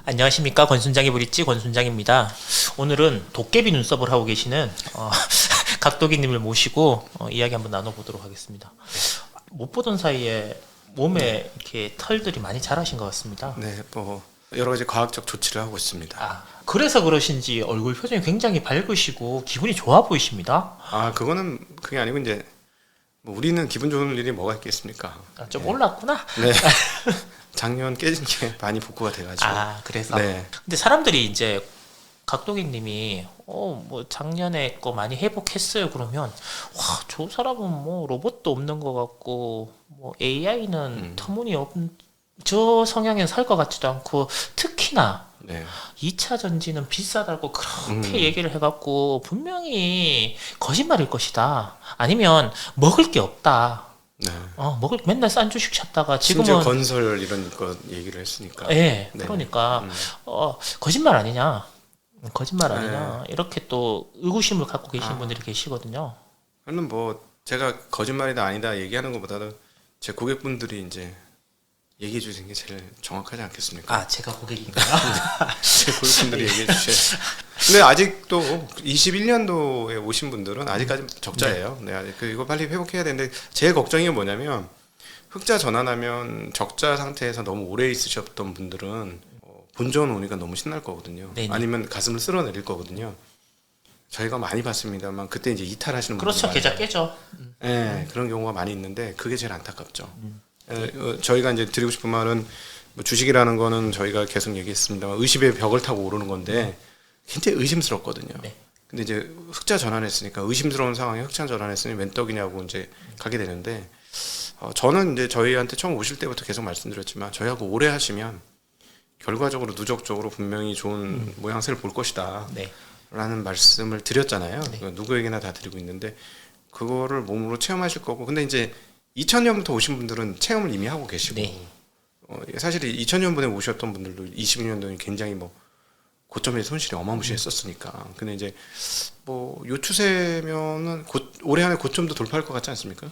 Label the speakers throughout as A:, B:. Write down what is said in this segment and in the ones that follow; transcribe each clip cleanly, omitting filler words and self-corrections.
A: 안녕하십니까. 권순장의 브릿지 권순장입니다. 오늘은 도깨비 눈썹을 하고 계시는 각도기님을 모시고 이야기 한번 나눠보도록 하겠습니다. 못 보던 사이에 몸에 이렇게 털들이 많이 자라신 것 같습니다.
B: 네, 뭐 여러 가지 과학적 조치를 하고 있습니다.
A: 그래서 그러신지 얼굴 표정이 굉장히 밝으시고 기분이 좋아 보이십니다.
B: 그거는 그게 아니고 이제 뭐 우리는 기분 좋은 일이 뭐가 있겠습니까?
A: 좀 올랐구나.
B: 네. 작년 깨진 게 많이 복구가 돼가지고.
A: 그래서.
B: 네.
A: 근데 사람들이 이제 각도기님이 뭐 작년에 거 많이 회복했어요. 그러면 와, 저 사람은 뭐 로봇도 없는 것 같고 뭐 AI는 저 성향엔 살 것 같지도 않고 특히나
B: 네.
A: 2차 전지는 비싸다고 그렇게 얘기를 해갖고 분명히 거짓말일 것이다. 아니면 먹을 게 없다.
B: 네.
A: 맨날 싼 주식 찾다가
B: 심지어
A: 지금은
B: 건설 이런 거 얘기를 했으니까.
A: 네,
B: 네.
A: 그러니까 거짓말 아니냐. 거짓말 아니냐. 이렇게 또 의구심을 갖고 계신 분들이 계시거든요.
B: 저는 뭐 제가 거짓말이다 아니다 얘기하는 것보다는 제 고객분들이 이제 얘기해 주시는 게 제일 정확하지 않겠습니까?
A: 제가 고객인가요?
B: 제 고객분들이 얘기해 주셔요. 근데 아직도 21년도에 오신 분들은 아직까지 적자예요. 네, 아직 이거 빨리 회복해야 되는데 제일 걱정이 뭐냐면 흑자 전환하면 적자 상태에서 너무 오래 있으셨던 분들은 본전 오니까 너무 신날 거거든요.
A: 네네.
B: 아니면 가슴을 쓸어내릴 거거든요. 저희가 많이 봤습니다만 그때 이제 이탈하시는 분들
A: 그렇죠. 계좌 깨죠.
B: 네, 그런 경우가 많이 있는데 그게 제일 안타깝죠. 저희가 이제 드리고 싶은 말은 뭐 주식이라는 거는 저희가 계속 얘기했습니다만 의심의 벽을 타고 오르는 건데 굉장히 의심스럽거든요.
A: 네.
B: 근데 이제 흑자 전환했으니까 의심스러운 상황에 흑자 전환했으니 웬 떡이냐고 이제 가게 되는데 저는 이제 저희한테 처음 오실 때부터 계속 말씀드렸지만 저희하고 오래 하시면 결과적으로 누적적으로 분명히 좋은 모양새를 볼 것이다.
A: 네.
B: 라는 말씀을 드렸잖아요.
A: 네.
B: 누구에게나 다 드리고 있는데 그거를 몸으로 체험하실 거고 근데 이제 2000년부터 오신 분들은 체험을 이미 하고 계시고
A: 네.
B: 사실 2000년분에 오셨던 분들도 21년도에 굉장히 뭐 고점의 손실이 어마무시했었으니까 근데 이제 뭐 요 추세면은 올해 안에 고점도 돌파할 것 같지 않습니까?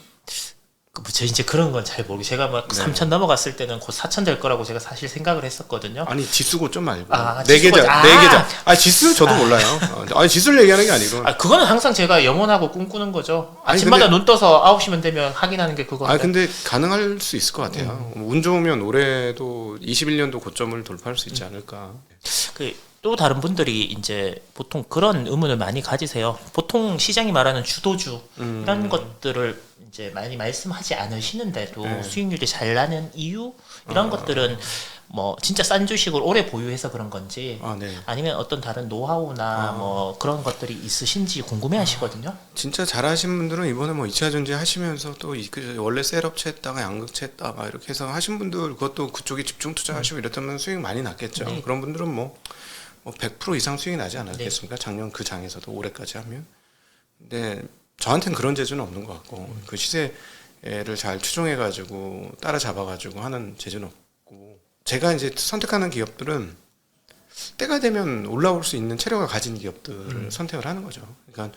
A: 저 이제 그런 건 잘 모르고 제가 막 3천 넘어갔을 때는 곧 4천 될 거라고 제가 사실 생각을 했었거든요.
B: 아니 지수 고점 말고 네
A: 지수 고점.
B: 계좌 네 계좌 지수 저도 몰라요. 지수를 얘기하는 게 아니고
A: 그거는 항상 제가 영원하고 꿈꾸는 거죠.
B: 아니,
A: 아침마다
B: 근데,
A: 눈 떠서 9시면 되면 확인하는 게 그건데.
B: 근데 가능할 수 있을 것 같아요. 운 좋으면 올해도 21년도 고점을 돌파할 수 있지 않을까.
A: 또 다른 분들이 이제 보통 그런 의문을 많이 가지세요. 보통 시장이 말하는 주도주 이런 것들을 이제 많이 말씀하지 않으시는데도 수익률이 잘 나는 이유 이런 것들은 뭐 진짜 싼 주식을 오래 보유해서 그런 건지
B: 네.
A: 아니면 어떤 다른 노하우나 뭐 그런 것들이 있으신지 궁금해하시거든요.
B: 진짜 잘하신 분들은 이번에 뭐 2차 전지 하시면서 또 원래 셀업체 했다가 양극체 했다 막 이렇게 해서 하신 분들 그것도 그쪽에 집중 투자하시고 이랬다면 수익 많이 났겠죠.
A: 네.
B: 그런 분들은 뭐 100% 이상 수익이 나지 않았겠습니까? 작년 그 장에서도 올해까지 하면. 근데 저한테는 그런 재주는 없는 것 같고 그 시세를 잘 추종해가지고 따라잡아가지고 하는 재주는 없고 제가 이제 선택하는 기업들은 때가 되면 올라올 수 있는 체력을 가진 기업들을 선택을 하는 거죠. 그러니까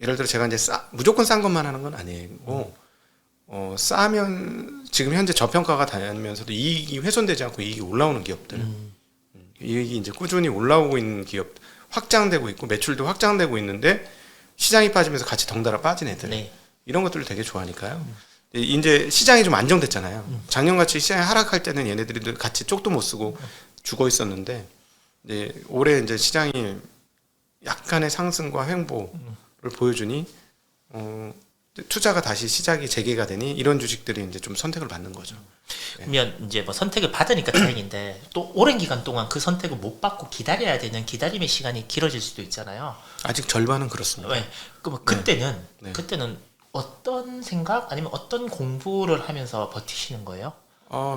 B: 예를 들어 제가 이제 무조건 싼 것만 하는 건 아니고 싸면 지금 현재 저평가가 다니면서도 이익이 훼손되지 않고 이익이 올라오는 기업들 이익이 이제 꾸준히 올라오고 있는 기업 확장되고 있고 매출도 확장되고 있는데 시장이 빠지면서 같이 덩달아 빠진 애들 이런 것들을 되게 좋아하니까요. 이제 시장이 좀 안정됐잖아요. 작년같이 시장이 하락할 때는 얘네들이 같이 쪽도 못 쓰고 죽어 있었는데 이제 올해 이제 시장이 약간의 상승과 횡보를 보여주니 투자가 다시 시작이 재개가 되니 이런 주식들이 이제 좀 선택을 받는 거죠.
A: 그러면 이제 뭐 선택을 받으니까 다행인데 또 오랜 기간 동안 그 선택을 못 받고 기다려야 되는 기다림의 시간이 길어질 수도 있잖아요.
B: 아직 절반은 그렇습니다.
A: 그럼 그때는 어떤 생각 아니면 어떤 공부를 하면서 버티시는 거예요?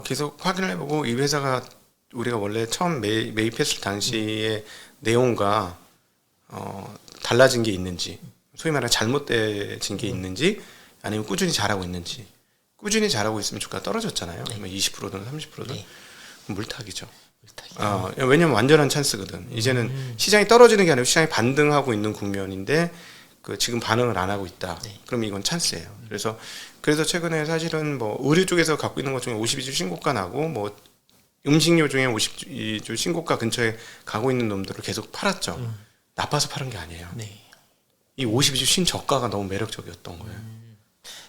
B: 계속 확인을 해보고 이 회사가 우리가 원래 처음 매입했을 당시의 내용과 달라진 게 있는지 소위 말하는 잘못된 게 있는지 아니면 꾸준히 잘하고 있는지 꾸준히 잘하고 있으면 주가가 떨어졌잖아요. 20%든 30%든 물타기죠. 왜냐면 완전한 찬스거든. 이제는 시장이 떨어지는 게 아니고 시장이 반등하고 있는 국면인데 지금 반응을 안 하고 있다. 그러면 이건 찬스예요. 그래서 최근에 사실은 뭐 의류 쪽에서 갖고 있는 것 중에 52주 신고가 나고 뭐 음식료 중에 52주 신고가 근처에 가고 있는 놈들을 계속 팔았죠. 나빠서 파는 게 아니에요.
A: 네.
B: 이 52주 신저가가 너무 매력적이었던 거예요.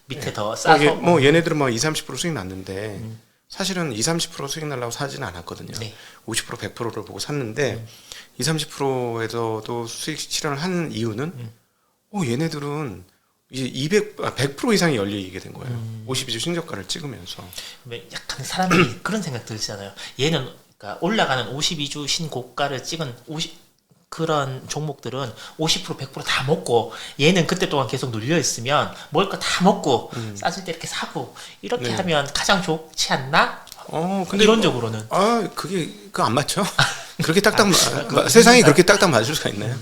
A: 밑에 더 싸서
B: 뭐 얘네들은 뭐 20-30% 수익 났는데 사실은 20-30% 수익 날라고 사지는 않았거든요.
A: 네.
B: 50% 100%를 보고 샀는데 20-30%에서도 수익 실현을 하는 이유는 얘네들은 이제 100% 이상이 열리게 된 거예요. 52주 신저가를 찍으면서.
A: 왜 약간 사람들이 그런 생각 들잖아요. 얘는 그러니까 올라가는 52주 신고가를 찍은 그런 종목들은 50% 100%다 먹고 얘는 그때 동안 계속 눌려 있으면 먹을 거 다 먹고 싸질 때 이렇게 사고 이렇게
B: 네.
A: 하면 가장 좋지 않나?
B: 근데
A: 이론적으로는
B: 그거 안 맞죠? 그렇게 딱딱 세상이 그렇게 딱딱 맞을 수가 있나요?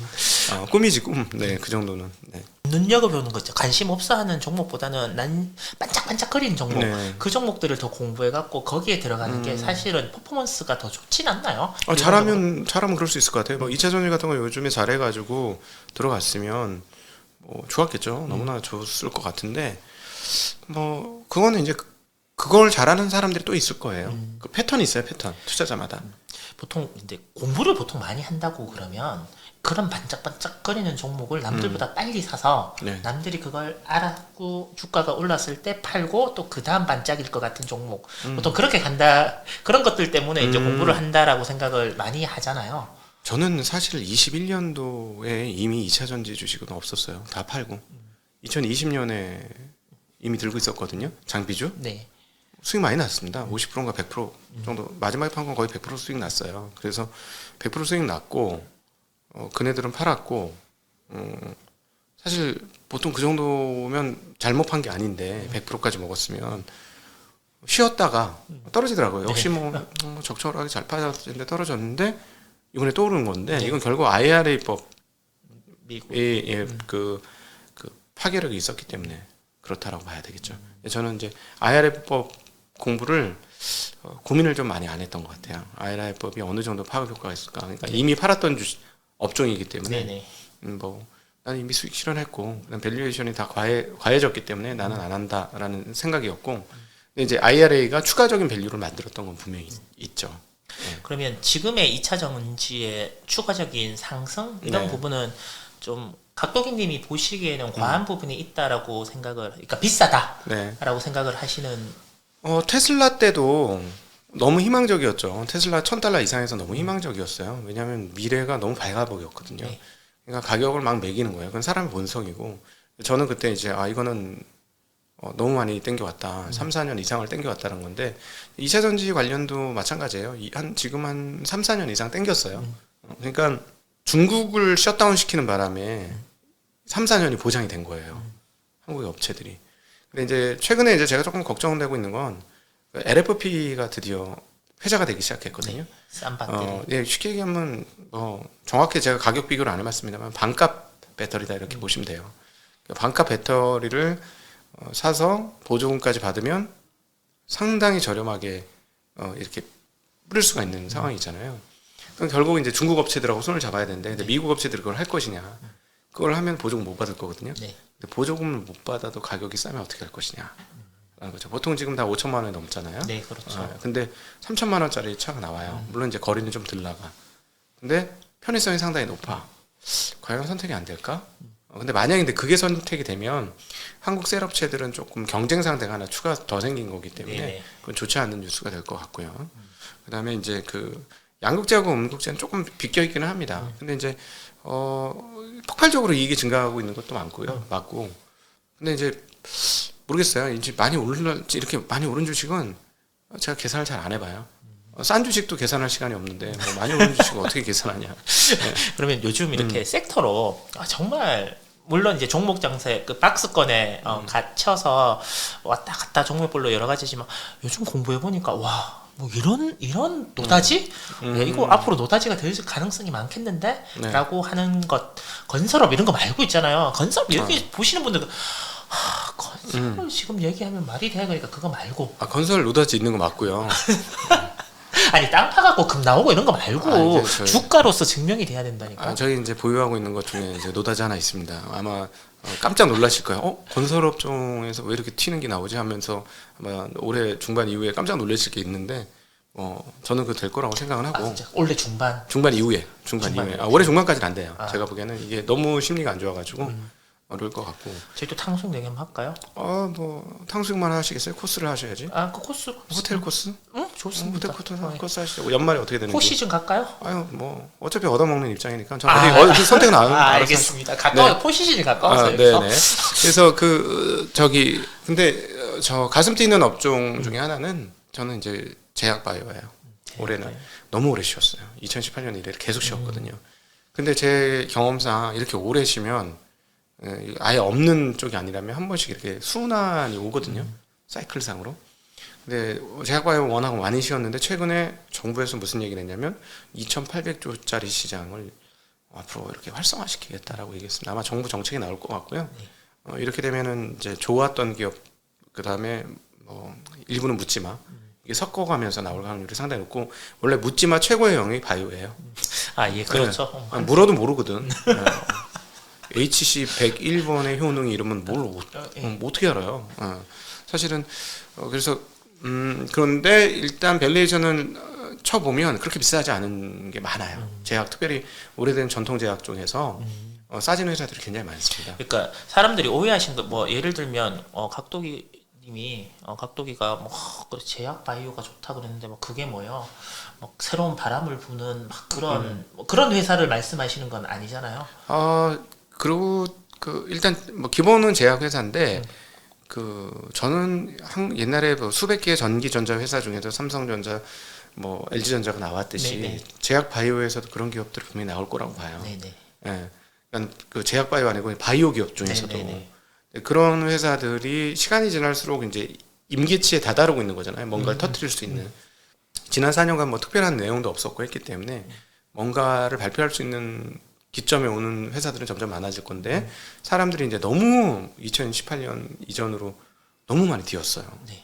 B: 꿈이지 꿈. 네, 그 정도는. 네.
A: 눈여겨보는 거죠. 관심 없어 하는 종목보다는 난 반짝반짝거리는 종목
B: 네.
A: 그 종목들을 더 공부해갖고 거기에 들어가는 게 사실은 퍼포먼스가 더 좋진 않나요?
B: 잘하면 그럴 수 있을 것 같아요. 뭐 2차 전지 같은 거 요즘에 잘해가지고 들어갔으면 뭐 좋았겠죠. 너무나 좋았을 것 같은데 뭐 그거는 이제 그걸 잘하는 사람들이 또 있을 거예요. 그 패턴이 있어요. 패턴 투자자마다.
A: 보통 이제 공부를 보통 많이 한다고 그러면 그런 반짝반짝거리는 종목을 남들보다 빨리 사서
B: 네.
A: 남들이 그걸 알았고 주가가 올랐을 때 팔고 또 그 다음 반짝일 것 같은 종목 보통 그렇게 간다. 그런 것들 때문에 이제 공부를 한다라고 생각을 많이 하잖아요.
B: 저는 사실 21년도에 이미 2차 전지 주식은 없었어요. 다 팔고 2020년에 이미 들고 있었거든요. 장비주.
A: 네.
B: 수익 많이 났습니다. 50%인가 100% 정도. 마지막에 판 건 거의 100% 수익 났어요. 그래서 100% 수익 났고 그네들은 팔았고 사실 보통 그 정도면 잘못 판 게 아닌데 100%까지 먹었으면 쉬었다가 떨어지더라고요. 역시 뭐 적절하게 잘 빠졌는데 떨어졌는데 이번에 또 오르는 건데 이건 결국 IRA법
A: 미국.
B: 그 파괴력이 있었기 때문에 그렇다라고 봐야 되겠죠. 저는 이제 IRA법 공부를 고민을 좀 많이 안 했던 것 같아요. IRA법이 어느 정도 파급 효과가 있을까. 그러니까 이미 팔았던 업종이기 때문에
A: 네네.
B: 나는 이미 수익 실현했고 밸류에이션이 다 과해졌기 때문에 나는 안 한다라는 생각이었고 근데 이제 IRA가 추가적인 밸류를 만들었던 건 분명히 있죠. 네.
A: 그러면 지금의 2차 전지의 추가적인 상승 이런
B: 네.
A: 부분은 좀 각도기님이 보시기에는 과한 부분이 있다라고 생각을, 그러니까 비싸다라고
B: 네.
A: 생각을 하시는.
B: 테슬라 때도 너무 희망적이었죠. 테슬라 $1,000 이상에서 너무 희망적이었어요. 왜냐하면 미래가 너무 밝아 보였거든요.
A: 네.
B: 그러니까 가격을 막 매기는 거예요. 그건 사람의 본성이고 저는 그때 이제 이거는 너무 많이 땡겨왔다. 3-4년 이상을 땡겨왔다는 건데 2차 전지 관련도 마찬가지예요. 지금 한 3-4년 이상 땡겼어요. 그러니까 중국을 셧다운 시키는 바람에 3-4년이 보장이 된 거예요. 한국의 업체들이. 근데 이제 최근에 이제 제가 조금 걱정되고 있는 건 LFP가 드디어 회자가 되기 시작했거든요.
A: 네. 싼 배터리.
B: 쉽게 얘기하면 정확히 제가 가격 비교를 안 해봤습니다만 반값 배터리다 이렇게 보시면 돼요. 반값 배터리를 사서 보조금까지 받으면 상당히 저렴하게 이렇게 뿌릴 수가 있는 상황이잖아요. 그럼 결국 이제 중국 업체들하고 손을 잡아야 되는데 근데 미국 업체들이 그걸 할 것이냐? 그걸 하면 보조금 못 받을 거거든요.
A: 네.
B: 근데 보조금을 못 받아도 가격이 싸면 어떻게 할 것이냐? 라는 거죠. 보통 지금 다 5천만 원이 넘잖아요.
A: 네, 그렇죠.
B: 근데 3천만 원짜리 차가 나와요. 물론 이제 거리는 좀 덜 나가. 근데 편의성이 상당히 높아. 과연 선택이 안 될까? 근데 만약에 그게 선택이 되면 한국 셀업체들은 조금 경쟁 상대가 하나 추가 더 생긴 거기 때문에
A: 네네.
B: 그건 좋지 않은 뉴스가 될 것 같고요. 그다음에 이제 그 양극재하고 음극재는 조금 비껴 있기는 합니다. 근데 이제 폭발적으로 이익이 증가하고 있는 것도 많고요. 맞고. 근데 이제 모르겠어요. 이제 많이 올랐지 이렇게 많이 오른 주식은 제가 계산을 잘 안 해봐요. 싼 주식도 계산할 시간이 없는데 뭐 많이 오른 주식을 어떻게 계산하냐. 네.
A: 그러면 요즘 이렇게 섹터로 정말 물론 이제 종목 장세 그 박스권에 갇혀서 왔다 갔다 종목별로 여러 가지지만 요즘 공부해 보니까 와. 뭐 이런 노다지? 야, 이거 앞으로 노다지가 될 가능성이 많겠는데?
B: 네.
A: 라고 하는 것 건설업 이런 거 말고 있잖아요. 건설업 여기 보시는 분들 건설을 지금 얘기하면 말이 돼. 그러니까 그거 말고
B: 건설 노다지 있는 거 맞고요.
A: 아니 땅 파갖고 금 나오고 이런 거 말고
B: 이제
A: 주가로서 증명이 돼야 된다니까.
B: 저희 이제 보유하고 있는 것 중에 이제 노다지 하나 있습니다. 아마 깜짝 놀라실 거예요. 건설업종에서 왜 이렇게 튀는 게 나오지 하면서 아마 올해 중반 이후에 깜짝 놀라실 게 있는데 저는 그 될 거라고 생각은 하고
A: 진짜 올해 중반.
B: 중반 이후에 올해 중반까지는 안 돼요.
A: 아.
B: 제가 보기에는 이게 너무 심리가 안 좋아가지고 어려울 것 같고.
A: 저희도 탕수육 얘기 한번 할까요?
B: 뭐 탕수육만 하시겠어요? 코스를 하셔야지.
A: 그 코스.
B: 호텔 코스?
A: 응, 좋습니다.
B: 호텔 코스 하시죠. 연말에 어떻게 되는지.
A: 포시즌 갈까요?
B: 아유 뭐 어차피 얻어먹는 입장이니까 저는 그 선택은 안 알아서
A: 알겠습니다. 가까워 포시즌이 가까워서
B: 네네. 그래서 근데 저 가슴 뛰는 업종 중에 하나는 저는 이제 제약 바이오예요. 올해는 너무 오래 쉬었어요. 2018년 이래 계속 쉬었거든요. 근데 제 경험상 이렇게 오래 쉬면 아예 없는 쪽이 아니라면 한 번씩 이렇게 순환이 오거든요. 사이클상으로. 근데 제약 바이오 워낙 많이 쉬었는데 최근에 정부에서 무슨 얘기를 했냐면 2,800조짜리 시장을 앞으로 이렇게 활성화시키겠다라고 얘기했습니다. 아마 정부 정책이 나올 것 같고요. 이렇게 되면은 이제 좋았던 기업 그 다음에 뭐 일부는 묻지마 이게 섞어가면서 나올 확률이 상당히 높고 원래 묻지마 최고의 영역이 바이오예요.
A: 예, 그렇죠.
B: 물어도 모르거든. HC 101번의 효능이 이러면 어떻게 알아요? 사실은 그래서 그런데 일단 밸류에이션은 쳐보면 그렇게 비싸지 않은 게 많아요. 제약 특별히 오래된 전통 제약 쪽에서 싸진 회사들이 굉장히 많습니다.
A: 그러니까 사람들이 오해하신 거 뭐 예를 들면 각도기님이 각도기가 제약 바이오가 좋다 그랬는데 그게 뭐요? 새로운 바람을 부는 그런 회사를 말씀하시는 건 아니잖아요.
B: 그리고 일단 뭐 기본은 제약 회사인데 저는 옛날에 수백 개의 전기전자 회사 중에서 삼성전자 뭐 LG전자가 나왔듯이
A: 네네.
B: 제약 바이오에서도 그런 기업들이 분명히 나올 거라고 봐요.
A: 네네.
B: 예. 그러니까 그 제약 바이오 아니고 바이오 기업 중에서도
A: 네네네.
B: 그런 회사들이 시간이 지날수록 이제 임계치에 다다르고 있는 거잖아요. 뭔가를 터뜨릴 수 있는. 지난 4년간 뭐 특별한 내용도 없었고 했기 때문에 뭔가를 발표할 수 있는 기점에 오는 회사들은 점점 많아질 건데 사람들이 이제 너무 2018년 이전으로 너무 많이 뛰었어요.
A: 네.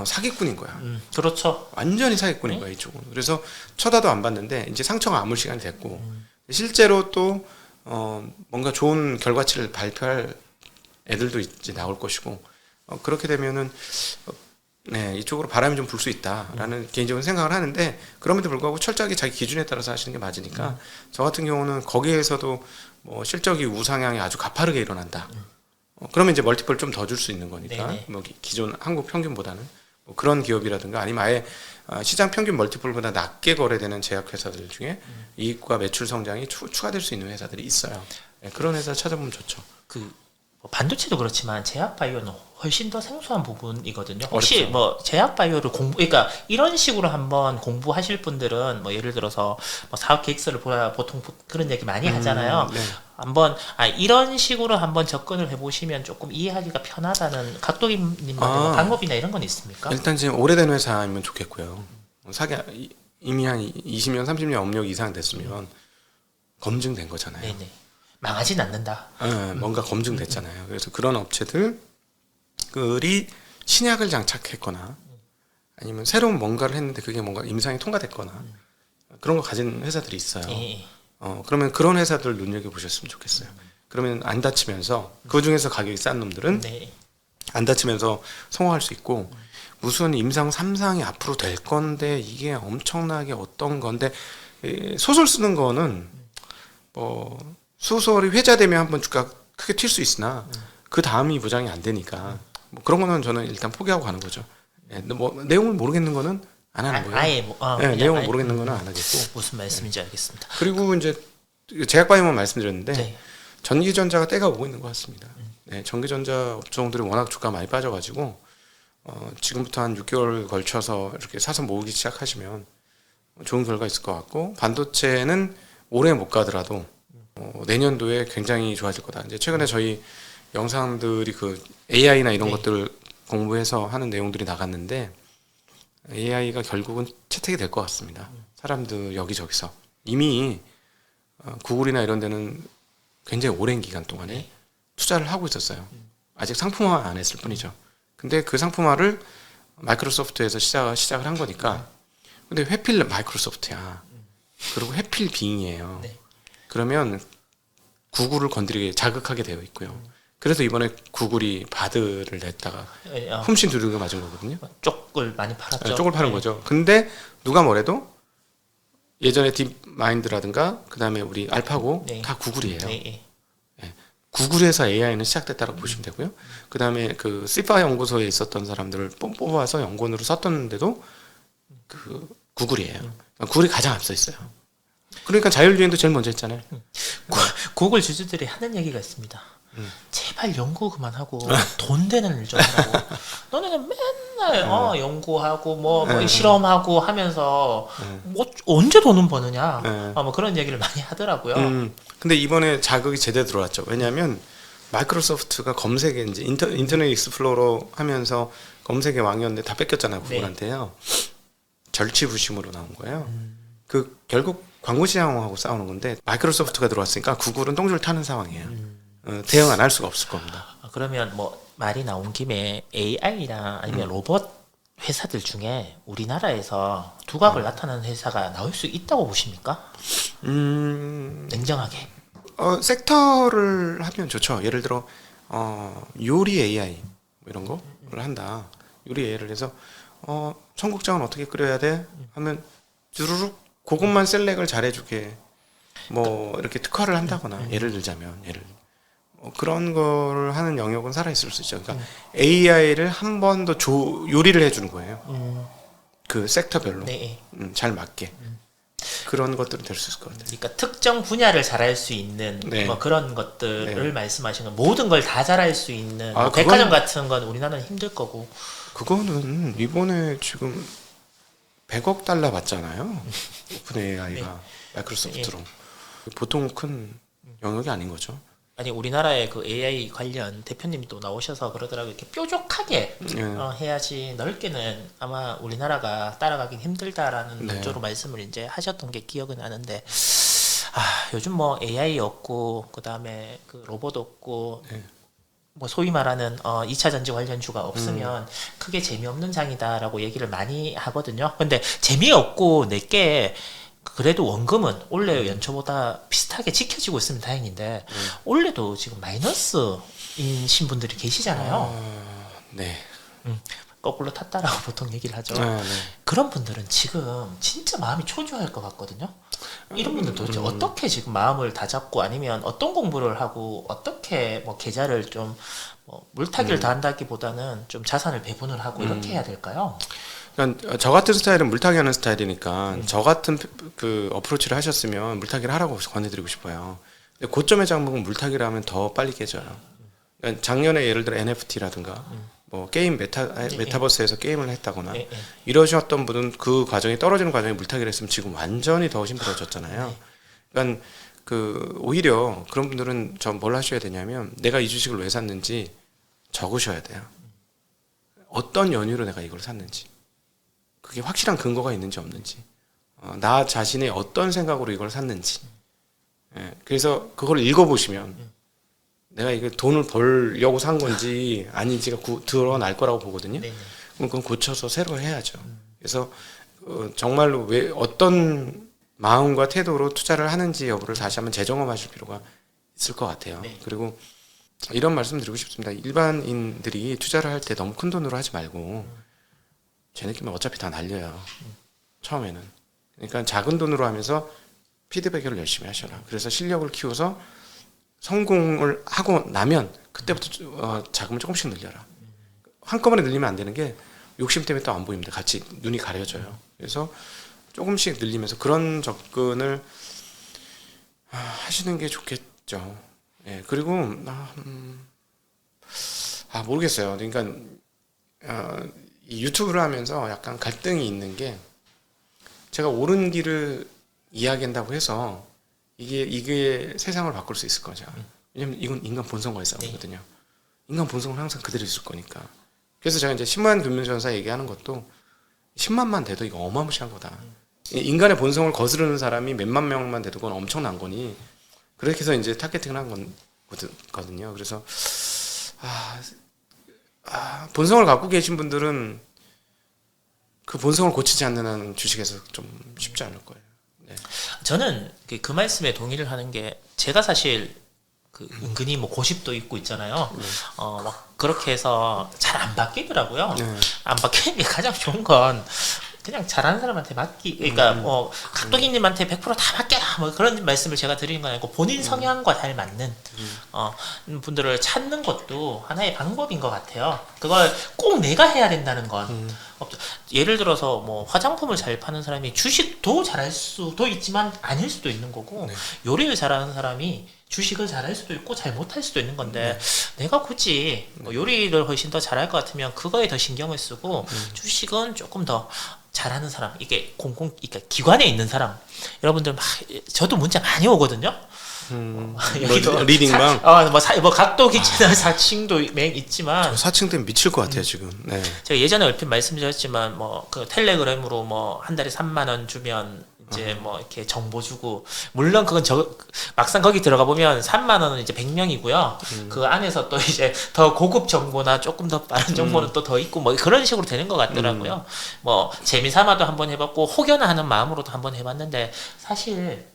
B: 사기꾼인 거야.
A: 그렇죠.
B: 완전히 사기꾼인 거야 이쪽은. 그래서 쳐다도 안 봤는데 이제 상처가 아물 시간이 됐고 실제로 또 뭔가 좋은 결과치를 발표할 애들도 이제 나올 것이고 그렇게 되면은 이쪽으로 바람이 좀 불 수 있다라는 개인적인 생각을 하는데 그럼에도 불구하고 철저하게 자기 기준에 따라서 하시는 게 맞으니까 저 같은 경우는 거기에서도 뭐 실적이 우상향이 아주 가파르게 일어난다. 그러면 이제 멀티플 좀 더 줄 수 있는 거니까
A: 네네.
B: 뭐 기존 한국 평균보다는 뭐 그런 기업이라든가 아니면 아예 시장 평균 멀티플보다 낮게 거래되는 제약 회사들 중에 이익과 매출 성장이 추가될 수 있는 회사들이 있어요. 그런 회사 찾아보면 좋죠.
A: 반도체도 그렇지만 제약 바이오는 훨씬 더 생소한 부분이거든요. 혹시
B: 어렵죠.
A: 뭐 제약 바이오를 그러니까 이런 식으로 한번 공부하실 분들은 뭐 예를 들어서 사업 계획서를 보라 보통 그런 얘기 많이 하잖아요.
B: 네.
A: 한번 이런 식으로 한번 접근을 해보시면 조금 이해하기가 편하다는 각도기님한테 뭐 방법이나 이런 건 있습니까?
B: 일단 지금 오래된 회사이면 좋겠고요. 이미 한 20년, 30년 업력 이상 됐으면 검증된 거잖아요.
A: 네네. 망하진 않는다.
B: 뭔가 검증됐잖아요. 그래서 그런 업체들이 신약을 장착했거나 아니면 새로운 뭔가를 했는데 그게 뭔가 임상이 통과됐거나 그런 거 가진 회사들이 있어요.
A: 예.
B: 그러면 그런 회사들 눈여겨 보셨으면 좋겠어요. 그러면 안 다치면서 그 중에서 가격이 싼 놈들은
A: 네.
B: 안 다치면서 성공할 수 있고 무슨 임상 3상이 앞으로 될 건데 이게 엄청나게 어떤 건데 소설 쓰는 거는 소설이 회자되면 한번 주가 크게 튈 수 있으나 그 다음이 보장이 안 되니까 뭐 그런 거는 저는 일단 포기하고 가는 거죠. 뭐 내용을 모르겠는 거는 안 하는 거예요.
A: 아예
B: 내용을 모르겠는 거는 안 하겠고.
A: 무슨 말씀인지 알겠습니다.
B: 그리고 이제 제약바이오만 말씀드렸는데
A: 네.
B: 전기전자가 때가 오고 있는 것 같습니다. 전기전자 업종들이 워낙 주가 많이 빠져가지고 지금부터 한 6개월 걸쳐서 이렇게 사서 모으기 시작하시면 좋은 결과 있을 것 같고 반도체는 올해 못 가더라도 내년도에 굉장히 좋아질 거다. 이제 최근에 저희 영상들이 AI나 이런 것들을 공부해서 하는 내용들이 나갔는데 AI가 결국은 채택이 될 것 같습니다. 사람들 여기저기서 이미 구글이나 이런 데는 굉장히 오랜 기간 동안에 투자를 하고 있었어요. 아직 상품화 안 했을 뿐이죠. 근데 그 상품화를 마이크로소프트에서 시작을 한 거니까 근데 회필 마이크로소프트야. 그리고 회필 빙이에요. 그러면 구글을 건드리게 자극하게 되어 있고요. 그래서 이번에 구글이 바드를 냈다가
A: 예,
B: 훔신 두들겨 맞은 거거든요.
A: 쪽을 많이 팔았죠.
B: 쪽을 파는 거죠. 근데 누가 뭐래도 예전에 딥마인드라든가 그다음에 우리 알파고
A: 네.
B: 다 구글이에요.
A: 네, 예.
B: 구글에서 AI는 시작됐다고 보시면 되고요. 그다음에 그 시파 연구소에 있었던 사람들을 뽑아서 연구원으로 썼던데도 그 구글이에요. 그러니까 구글이 가장 앞서 있어요. 그러니까 자율주행도 제일 먼저 했잖아요.
A: 구글 주주들이 하는 얘기가 있습니다. 제발 연구 그만하고 돈 되는 일 좀 하라고. 너네는 맨날 연구하고 뭐 실험하고 하면서 뭐 언제 돈은 버느냐. 뭐 그런 얘기를 많이 하더라고요.
B: 근데 이번에 자극이 제대로 들어왔죠. 왜냐하면 마이크로소프트가 검색에 이제 인터넷 익스플로러 하면서 검색의 왕이었는데 다 뺏겼잖아요. 구글한테요. 절치부심으로 나온 거예요. 그 결국 광고 시장하고 싸우는 건데 마이크로소프트가 들어왔으니까 구글은 똥줄 타는 상황이에요. 대응 안 할 수가 없을 겁니다.
A: 그러면 뭐 말이 나온 김에 AI나 아니면 로봇 회사들 중에 우리나라에서 두각을 나타내는 회사가 나올 수 있다고 보십니까? 냉정하게.
B: 섹터를 하면 좋죠. 예를 들어 요리 AI 뭐 이런 거를 한다. 요리 AI를 해서 청국장은 어떻게 끓여야 돼? 하면 주르륵 그것만 셀렉을 잘해주게 뭐 이렇게 특화를 한다거나 예를 들자면 그런 거를 하는 영역은 살아있을 수 있죠. 그러니까 AI를 한 번 더 요리를 해주는 거예요. 그 섹터별로
A: 네.
B: 잘 맞게 그런 것들은 될 수 있을 것 같아요.
A: 그러니까 특정 분야를 잘할 수 있는
B: 네.
A: 뭐 그런 것들을
B: 네.
A: 말씀하시는 모든 걸 다 잘할 수 있는
B: 아,
A: 뭐 백화점 같은 건 우리나라는 힘들 거고.
B: 그거는 이번에 지금 100억 달러 받잖아요. 오픈 AI가 마이크로소프트로 보통 큰 영역이 아닌 거죠.
A: 아니 우리나라의 그 AI 관련 대표님이 또 나오셔서 그러더라고요. 이렇게 뾰족하게 해야지 넓게는 아마 우리나라가 따라가긴 힘들다라는 논조로 말씀을 이제 하셨던 게 기억은 나는데 요즘 뭐 AI 없고 그다음에 그 로봇 없고 뭐 소위 말하는 2차 전지 관련주가 없으면 크게 재미없는 장이다라고 얘기를 많이 하거든요. 근데 재미없고 내게 그래도 원금은 올해 연초보다 비슷하게 지켜지고 있으면 다행인데 올해도 지금 마이너스인 분들이 계시잖아요.
B: 네.
A: 거꾸로 탔다라고 보통 얘기를 하죠. 그런 분들은 지금 진짜 마음이 초조할 것 같거든요. 이런 분들 도대체 어떻게 지금 마음을 다잡고 아니면 어떤 공부를 하고 어떻게 뭐 계좌를 좀 뭐 물타기를 다 한다기보다는 좀 자산을 배분을 하고 이렇게 해야 될까요?
B: 그러니까 저 같은 스타일은 물타기 하는 스타일이니까 저 같은 그 어프로치를 하셨으면 물타기를 하라고 권해드리고 싶어요. 근데 고점의 장목은 물타기를 하면 더 빨리 깨져요. 그러니까 작년에 예를 들어 NFT라든가 뭐 게임 메타버스에서 게임을 했다거나 이러셨던 분은 그 과정이 떨어지는 과정에 물타기를 했으면 지금 완전히 더 힘들어졌잖아요. 그러니까 그 오히려 그런 분들은 전 뭘 하셔야 되냐면 내가 이 주식을 왜 샀는지 적으셔야 돼요. 어떤 연유로 내가 이걸 샀는지. 그게 확실한 근거가 있는지 없는지, 나 자신의 어떤 생각으로 이걸 샀는지. 그래서 그걸 읽어보시면 내가 이거 돈을 벌려고 산 건지 아닌지가 드러날 거라고 보거든요. 그럼 그건 고쳐서 새로 해야죠. 그래서 정말로 왜 어떤 마음과 태도로 투자를 하는지 여부를 다시 한번 재점검하실 필요가 있을 것 같아요. 그리고 이런 말씀 드리고 싶습니다. 일반인들이 투자를 할 때 너무 큰 돈으로 하지 말고 제 느낌은 어차피 다 날려요. 처음에는. 그러니까 작은 돈으로 하면서 피드백을 열심히 하셔라. 그래서 실력을 키워서 성공을 하고 나면 그때부터 자금을 조금씩 늘려라. 한꺼번에 늘리면 안 되는 게 욕심 때문에 또 안 보입니다. 같이 눈이 가려져요. 그래서 조금씩 늘리면서 그런 접근을 하시는 게 좋겠죠. 그리고 모르겠어요. 그러니까 이 유튜브를 하면서 약간 갈등이 있는 게 제가 옳은 길을 이야기한다고 해서 이게 세상을 바꿀 수 있을 거죠. 왜냐면 이건 인간 본성과의 싸움이거든요. 인간 본성은 항상 그대로 있을 거니까. 그래서 제가 이제 10만 금융전사 얘기하는 것도 10만만 돼도 이거 어마무시한 거다. 인간의 본성을 거스르는 사람이 몇만 명만 돼도 그건 엄청난 거니 그렇게 해서 이제 타겟팅을 한 거거든요. 그래서 본성을 갖고 계신 분들은 그 본성을 고치지 않는 한 주식에서 좀 쉽지 않을 거예요.
A: 저는 그 말씀에 동의를 하는 게 제가 사실 그 은근히 뭐 고집도 있고 있잖아요. 막 그렇게 해서 잘 안 바뀌더라고요. 안 바뀌는 게 가장 좋은 건 그냥 잘하는 사람한테 그러니까 뭐 각도기님한테 100%다 맡겨라 뭐 그런 말씀을 제가 드리는 건 아니고 본인 성향과 잘 맞는 분들을 찾는 것도 하나의 방법인 것 같아요. 그걸 꼭 내가 해야 된다는 건 없죠. 예를 들어서 뭐 화장품을 잘 파는 사람이 주식도 잘할 수도 있지만 아닐 수도 있는 거고 요리를 잘하는 사람이 주식을 잘할 수도 있고 잘 못할 수도 있는 건데 내가 굳이 뭐 요리를 훨씬 더 잘할 것 같으면 그거에 더 신경을 쓰고 주식은 조금 더 잘하는 사람, 이게 그러니까 기관에 있는 사람, 여러분들 막 저도 문자 많이 오거든요.
B: 뭐 리딩방,
A: 뭐 각도 기체나 사칭도 맹 있지만
B: 사칭 때문에 미칠 것 같아요 지금. 네.
A: 제가 예전에 얼핏 말씀드렸지만 뭐 그 텔레그램으로 뭐 한 달에 3만 원 주면 이제 뭐 이렇게 정보 주고, 물론 그건 막상 거기 들어가 보면 3만 원은 이제 100명이고요. 그 안에서 또 이제 더 고급 정보나 조금 더 빠른 정보는 또 더 있고 뭐 그런 식으로 되는 것 같더라고요. 뭐 재미삼아도 한번 해봤고 혹여나 하는 마음으로도 한번 해봤는데 사실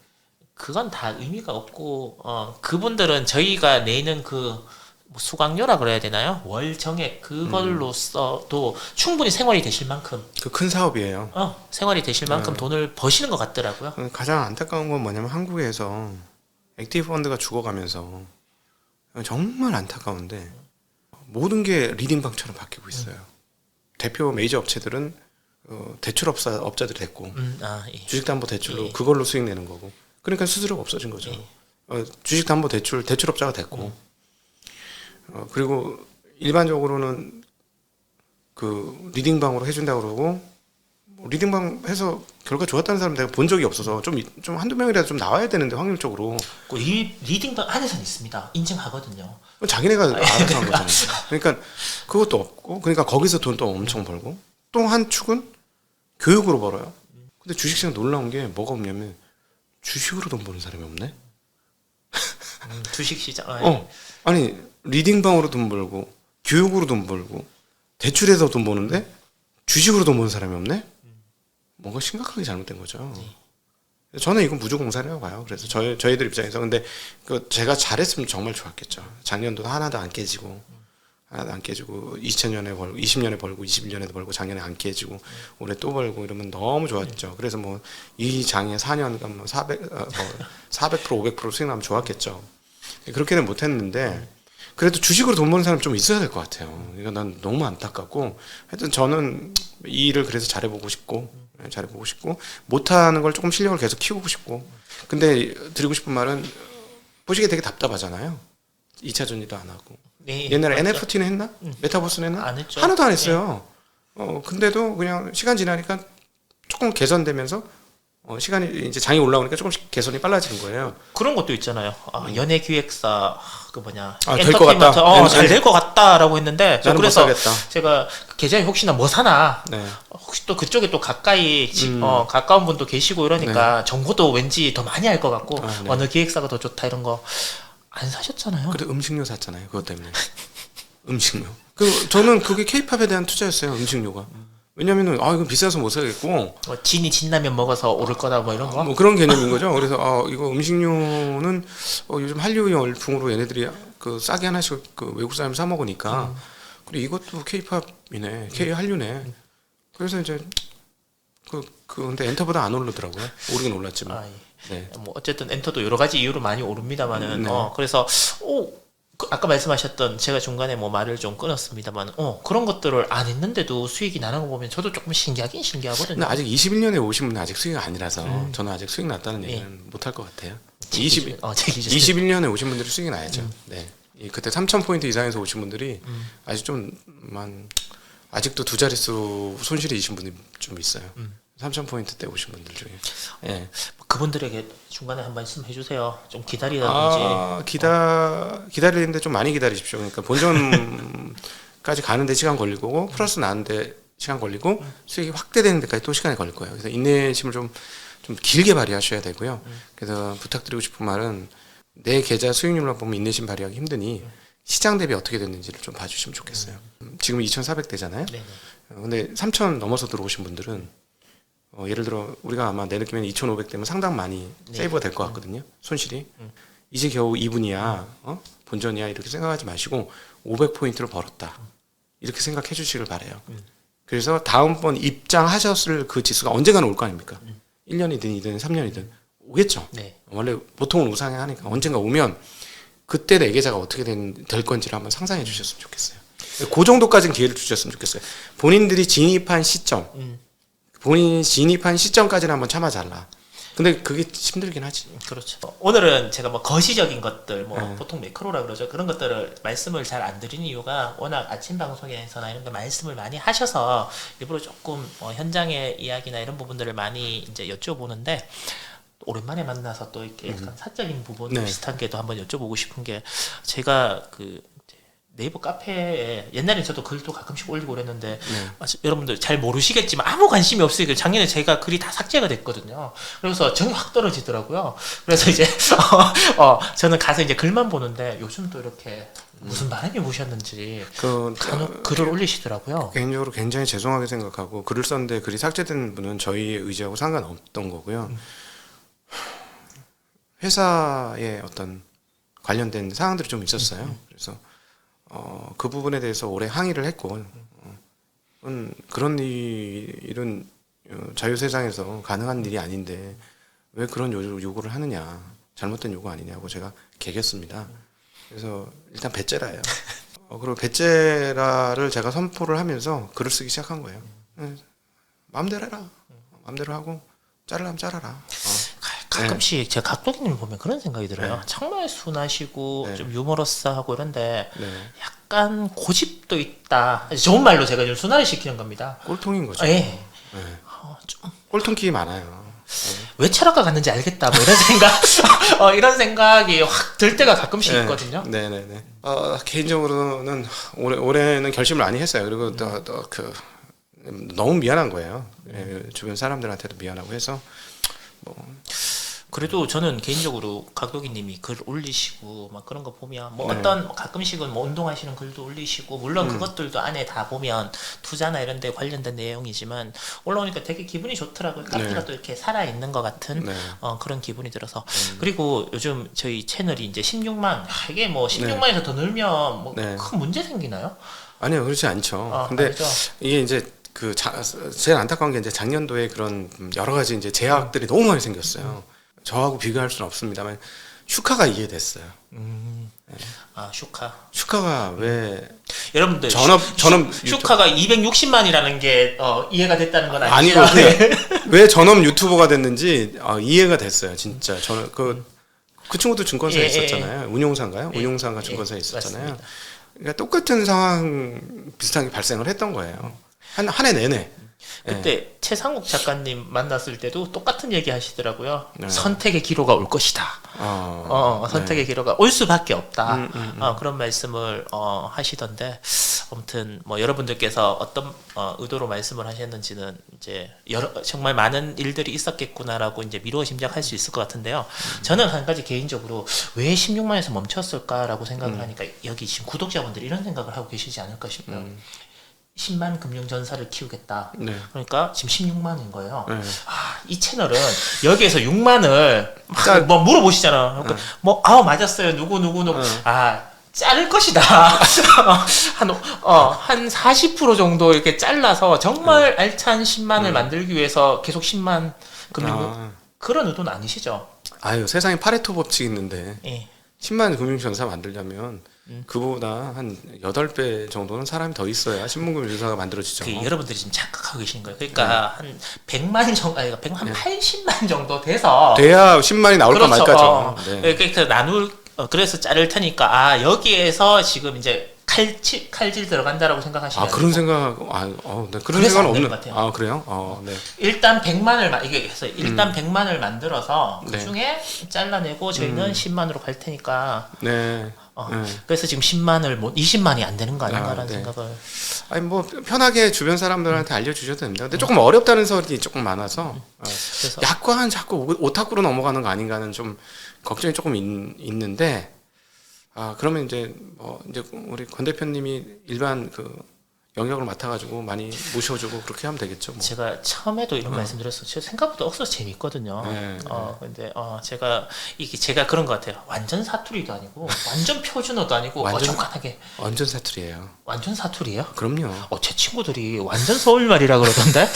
A: 그건 다 의미가 없고 그분들은 저희가 내는 그 뭐 수강료라 그래야 되나요? 월 정액 그걸로 써도 충분히 생활이 되실 만큼
B: 그 큰 사업이에요.
A: 생활이 되실 만큼 돈을 버시는 것 같더라고요.
B: 가장 안타까운 건 뭐냐면 한국에서 액티브 펀드가 죽어가면서 정말 안타까운데 모든 게 리딩방처럼 바뀌고 있어요. 대표 메이저 업체들은 대출업자들이 됐고
A: 예.
B: 주식담보대출로 그걸로 수익 내는 거고, 그러니까 수수료가 없어진 거죠. 주식담보대출업자가 됐고 그리고 일반적으로는 그 리딩방으로 해준다고 그러고 리딩방 해서 결과 좋았다는 사람 내가 본 적이 없어서 좀 한두 명이라도 좀 나와야 되는데 확률적으로
A: 리딩방 안에서는 있습니다. 인증하거든요.
B: 자기네가 알아서 한 거잖아요. 그러니까 그것도 없고, 그러니까 거기서 돈도 엄청 벌고, 또 한 축은 교육으로 벌어요. 근데 주식시장 놀라운 게 뭐가 없냐면 주식으로 돈 버는 사람이 없네.
A: 주식시장
B: 아니 리딩방으로 돈 벌고 교육으로 돈 벌고 대출해서 돈 버는데 주식으로 돈 버는 사람이 없네. 뭔가 심각하게 잘못된 거죠. 저는 이건 무주공사라고 봐요. 그래서 저희들 입장에서 근데 그 제가 잘했으면 정말 좋았겠죠. 작년도 하나도 안 깨지고 2000년에 벌고 20년에 벌고 21년에도 벌고 작년에 안 깨지고 올해 또 벌고 이러면 너무 좋았죠. 그래서 뭐 이 장에 4년간 뭐 400% 500% 수익 나면 좋았겠죠. 그렇게는 못했는데 그래도 주식으로 돈 버는 사람 좀 있어야 될 것 같아요. 이거 난 너무 안타깝고, 하여튼 저는 이 일을 그래서 잘해보고 싶고 못하는 걸 조금 실력을 계속 키우고 싶고. 근데 드리고 싶은 말은 보시기에 되게 답답하잖아요. 2차 전지도 안 하고.
A: 네,
B: 옛날에
A: 맞죠.
B: NFT는 했나? 메타버스는 했나?
A: 안 했죠.
B: 하나도 안 했어요. 근데도 그냥 시간 지나니까 조금 개선되면서 시간이 이제 장이 올라오니까 조금씩 개선이 빨라지는 거예요.
A: 그런 것도 있잖아요. 연예 기획사
B: 될 것 같다.
A: 잘 될 것 같다라고 했는데
B: 나는
A: 그래서
B: 못 사겠다.
A: 제가 계좌에 혹시나 뭐 사나
B: 네.
A: 혹시 또 그쪽에 또 가까이 가까운 분도 계시고 이러니까 정보도 왠지 더 많이 알 것 같고
B: 네.
A: 어느 기획사가 더 좋다 이런 거 안 사셨잖아요.
B: 그래 음식료 샀잖아요. 그것 때문에. 음식료. 저는 그게 케이팝에 대한 투자였어요. 음식료가. 왜냐면은 이거 비싸서 못 사겠고
A: 뭐 진이 진라면 먹어서 오를 거다 뭐 이런 거.
B: 뭐 그런 개념인 거죠. 그래서 이거 음식료는 요즘 한류 열풍으로 얘네들이 그 싸게 하나씩 그 외국 사람이 사 먹으니까 그리고 이것도 케이팝이네, K 한류네. 그래서 이제 근데 엔터보다 안 오르더라고요. 오르긴 올랐지만. 네.
A: 뭐 어쨌든 엔터도 여러 가지 이유로 많이 오릅니다만은
B: 네.
A: 그래서 아까 말씀하셨던 제가 중간에 뭐 말을 좀 끊었습니다만 그런 것들을 안 했는데도 수익이 나는 거 보면 저도 조금 신기하긴 신기하거든요.
B: 근데 아직 21년에 오신 분은 아직 수익이 아니라서 저는 아직 수익 났다는 얘기는 못할 것 같아요. 21년에 오신 분들이 수익이 나야죠. 네. 그때 3,000포인트 이상에서 오신 분들이 아직 아직도 두 자릿수 손실이 있으신 분이 좀 있어요. 3,000포인트 때 오신 분들 중에. 네.
A: 그분들에게 중간에 한 말씀 해주세요. 좀 기다리라든지.
B: 기다리는데 좀 많이 기다리십시오. 그러니까 본전까지 가는데 시간 걸릴 거고 플러스 나는데 시간 걸리고 수익이 확대되는 데까지 또 시간이 걸릴 거예요. 그래서 인내심을 좀 길게 발휘하셔야 되고요. 그래서 부탁드리고 싶은 말은 내 계좌 수익률만 보면 인내심 발휘하기 힘드니 시장 대비 어떻게 됐는지를 좀 봐주시면 좋겠어요. 지금 2,400대잖아요. 근데 3,000 넘어서 들어오신 분들은 예를 들어 우리가 아마 내 느낌에는 2,500대면 상당 많이 세이브가 될 것 같거든요. 손실이 이제 겨우 2분이야. 본전이야. 이렇게 생각하지 마시고 500포인트를 벌었다. 이렇게 생각해 주시길 바래요. 그래서 다음번 입장하셨을 그 지수가 언젠가는 올 거 아닙니까? 1년이든 2년, 3년이든 오겠죠.
A: 네.
B: 원래 보통은 우상향 하니까 언젠가 오면 그때 내 계좌가 어떻게 될 건지를 한번 상상해 주셨으면 좋겠어요. 그 정도까지는 기회를 주셨으면 좋겠어요. 본인들이 진입한 시점, 본인이 진입한 시점까지는 한번 참아잘라. 근데 그게 힘들긴 하지.
A: 그렇죠. 오늘은 제가 뭐 거시적인 것들, 뭐
B: 네.
A: 보통 매크로라 그러죠. 그런 것들을 말씀을 잘 안 드리는 이유가 워낙 아침 방송에서나 이런 데 말씀을 많이 하셔서 일부러 조금 현장의 이야기나 이런 부분들을 많이 이제 여쭤보는데 오랜만에 만나서 또 이렇게 약간 사적인 부분
B: 네.
A: 비슷한 게도 한번 여쭤보고 싶은 게 제가 그 네이버 카페에 옛날에 저도 글도 가끔씩 올리고 그랬는데 여러분들 잘 모르시겠지만 아무 관심이 없으니까 작년에 제가 글이 다 삭제가 됐거든요. 그래서 정이 확 떨어지더라고요. 그래서 이제 저는 가서 이제 글만 보는데 요즘 또 이렇게 무슨 바람이 부셨는지 간혹 글을 올리시더라고요.
B: 개인적으로 굉장히 죄송하게 생각하고 글을 썼는데 글이 삭제된 분은 저희의 의지하고 상관없던 거고요. 회사에 어떤 관련된 사항들이 좀 있었어요. 그래서 그 부분에 대해서 오래 항의를 했고 그런 일은 자유세상에서 가능한 일이 아닌데 왜 그런 요구를 하느냐, 잘못된 요구 아니냐고 제가 개겼습니다. 그래서 일단 배째라예요. 그리고 배째라를 제가 선포를 하면서 글을 쓰기 시작한 거예요. 마음대로 해라. 마음대로 하고 자르려면 잘라라.
A: 가끔씩 제가 각도기님 보면 그런 생각이 들어요. 정말 순하시고 좀 유머러스하고 이런데 약간 고집도 있다. 좋은 말로 제가 좀 순화를 시키는 겁니다.
B: 꼴통인 거죠.
A: 예.
B: 좀 꼴통기 많아요.
A: 왜 철학과 갔는지 알겠다. 뭐 이런 생각, 이런 생각이 확 들 때가 가끔씩 있거든요.
B: 네네네. 개인적으로는 올해는 결심을 많이 했어요. 그리고 너무 미안한 거예요. 주변 사람들한테도 미안하고 해서
A: 그래도 저는 개인적으로 각도기님이 글 올리시고 막 그런 거 보면 뭐 어떤 가끔씩은 뭐 운동하시는 글도 올리시고 물론 그것들도 안에 다 보면 투자나 이런 데 관련된 내용이지만 올라오니까 되게 기분이 좋더라고요. 카페가 또 이렇게 살아있는 것 같은 그런 기분이 들어서 그리고 요즘 저희 채널이 이제 16만 이게 뭐 16만에서 더 늘면 뭐 큰 문제 생기나요?
B: 아니요, 그렇지 않죠. 근데
A: 아니죠?
B: 이게 이제 제일 안타까운 게 이제 작년도에 그런 여러 가지 이제 제약들이 너무 많이 생겼어요. 저하고 비교할 수는 없습니다만 슈카가 이해됐어요. 슈카가 왜
A: 여러분들
B: 전업
A: 슈카가 260만이라는 게 이해가 됐다는 건
B: 아니고
A: 아니죠?
B: 왜 전업 유튜버가 됐는지 이해가 됐어요. 진짜 저는 그 친구도 증권사에 있었잖아요. 운용사인가요? 운용사가 증권사에 있었잖아요.
A: 맞습니다.
B: 그러니까 똑같은 상황 비슷한 게 발생을 했던 거예요. 한 해 내내.
A: 그때 최상욱 작가님 만났을 때도 똑같은 얘기 하시더라고요. 선택의 기로가 올 것이다. 선택의 기로가 올 수밖에 없다. 그런 말씀을 하시던데 아무튼 뭐 여러분들께서 어떤 의도로 말씀을 하셨는지는 이제 정말 많은 일들이 있었겠구나라고 이제 미루어 짐작할 수 있을 것 같은데요. 저는 한 가지 개인적으로 왜 16만에서 멈췄을까라고 생각을 하니까 여기 지금 구독자분들이 이런 생각을 하고 계시지 않을까 싶어요. 10만 금융전사를 키우겠다. 그러니까 지금 16만인 거예요. 이 채널은 여기에서 6만을 뭐 물어보시잖아. 그러니까 맞았어요. 누구. 자를 것이다. 한 40% 정도 이렇게 잘라서 정말 알찬 10만을 만들기 위해서 계속 10만 금융 그런 의도는 아니시죠?
B: 아유, 세상에 파레토 법칙이 있는데 10만 금융전사 만들려면 그보다 한 8배 정도는 사람이 더 있어야 신문금융전사가 만들어지죠.
A: 여러분들이 지금 착각하고 계신 거예요. 그러니까 한 100만 정도, 한 80만 정도 돼서
B: 돼야 10만이 나올까 말까죠.
A: 그래서 그래서 자를 테니까 여기에서 지금 이제 칼질 들어간다라고 생각하시면
B: 그런 생각 그런 생각은 없는
A: 것 같아요.
B: 그래요? 네.
A: 일단 100만을 만들어서 그 중에 잘라내고 저희는 10만으로 갈 테니까. 그래서 지금 20만이 안 되는 거 아닌가라는 생각을.
B: 뭐 편하게 주변 사람들한테 알려주셔도 됩니다. 근데 조금 어렵다는 설이 조금 많아서
A: 그래서
B: 약간 자꾸 오타쿠로 넘어가는 거 아닌가는 좀 걱정이 조금 있는데 그러면 이제 우리 권 대표님이 일반 그 영역을 맡아가지고 많이 모셔주고 그렇게 하면 되겠죠. 뭐.
A: 제가 처음에도 이런 말씀드렸어요. 제가 생각보다 억수로 재밌거든요.
B: 네,
A: 근데 제가 그런 것 같아요. 완전 사투리도 아니고 완전 표준어도 아니고
B: 완전-
A: 어중간하게
B: 완전 사투리예요.
A: 완전 사투리예요?
B: 그럼요.
A: 제 친구들이 완전 서울말이라 그러던데.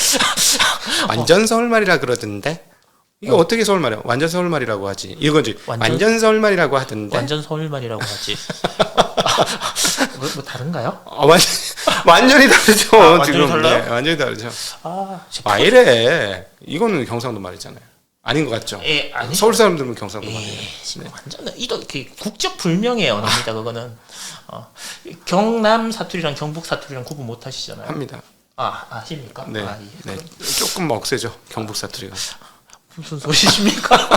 B: 완전 서울말이라 그러던데. 이거 어떻게 서울말이야? 완전 서울말이라고 하지. 이거지. 완전 서울말이라고 하던데.
A: 완전 서울말이라고 하지. 뭐 다른가요?
B: 완전히 다르죠.
A: 완전히
B: 지금.
A: 달라요?
B: 네, 완전히 다르죠.
A: 제가
B: 아 이래. 이거는 경상도 말이잖아요. 아닌 것 같죠?
A: 아니.
B: 서울 사람들은 경상도 말이에요.
A: 지금 완전 국적 불명의 언어입니다. 그거는 경남 사투리랑 경북 사투리랑 구분 못 하시잖아요.
B: 합니다.
A: 아십니까?
B: 네.
A: 예.
B: 네. 조금 억세죠. 경북 사투리가.
A: 무슨 소리십니까?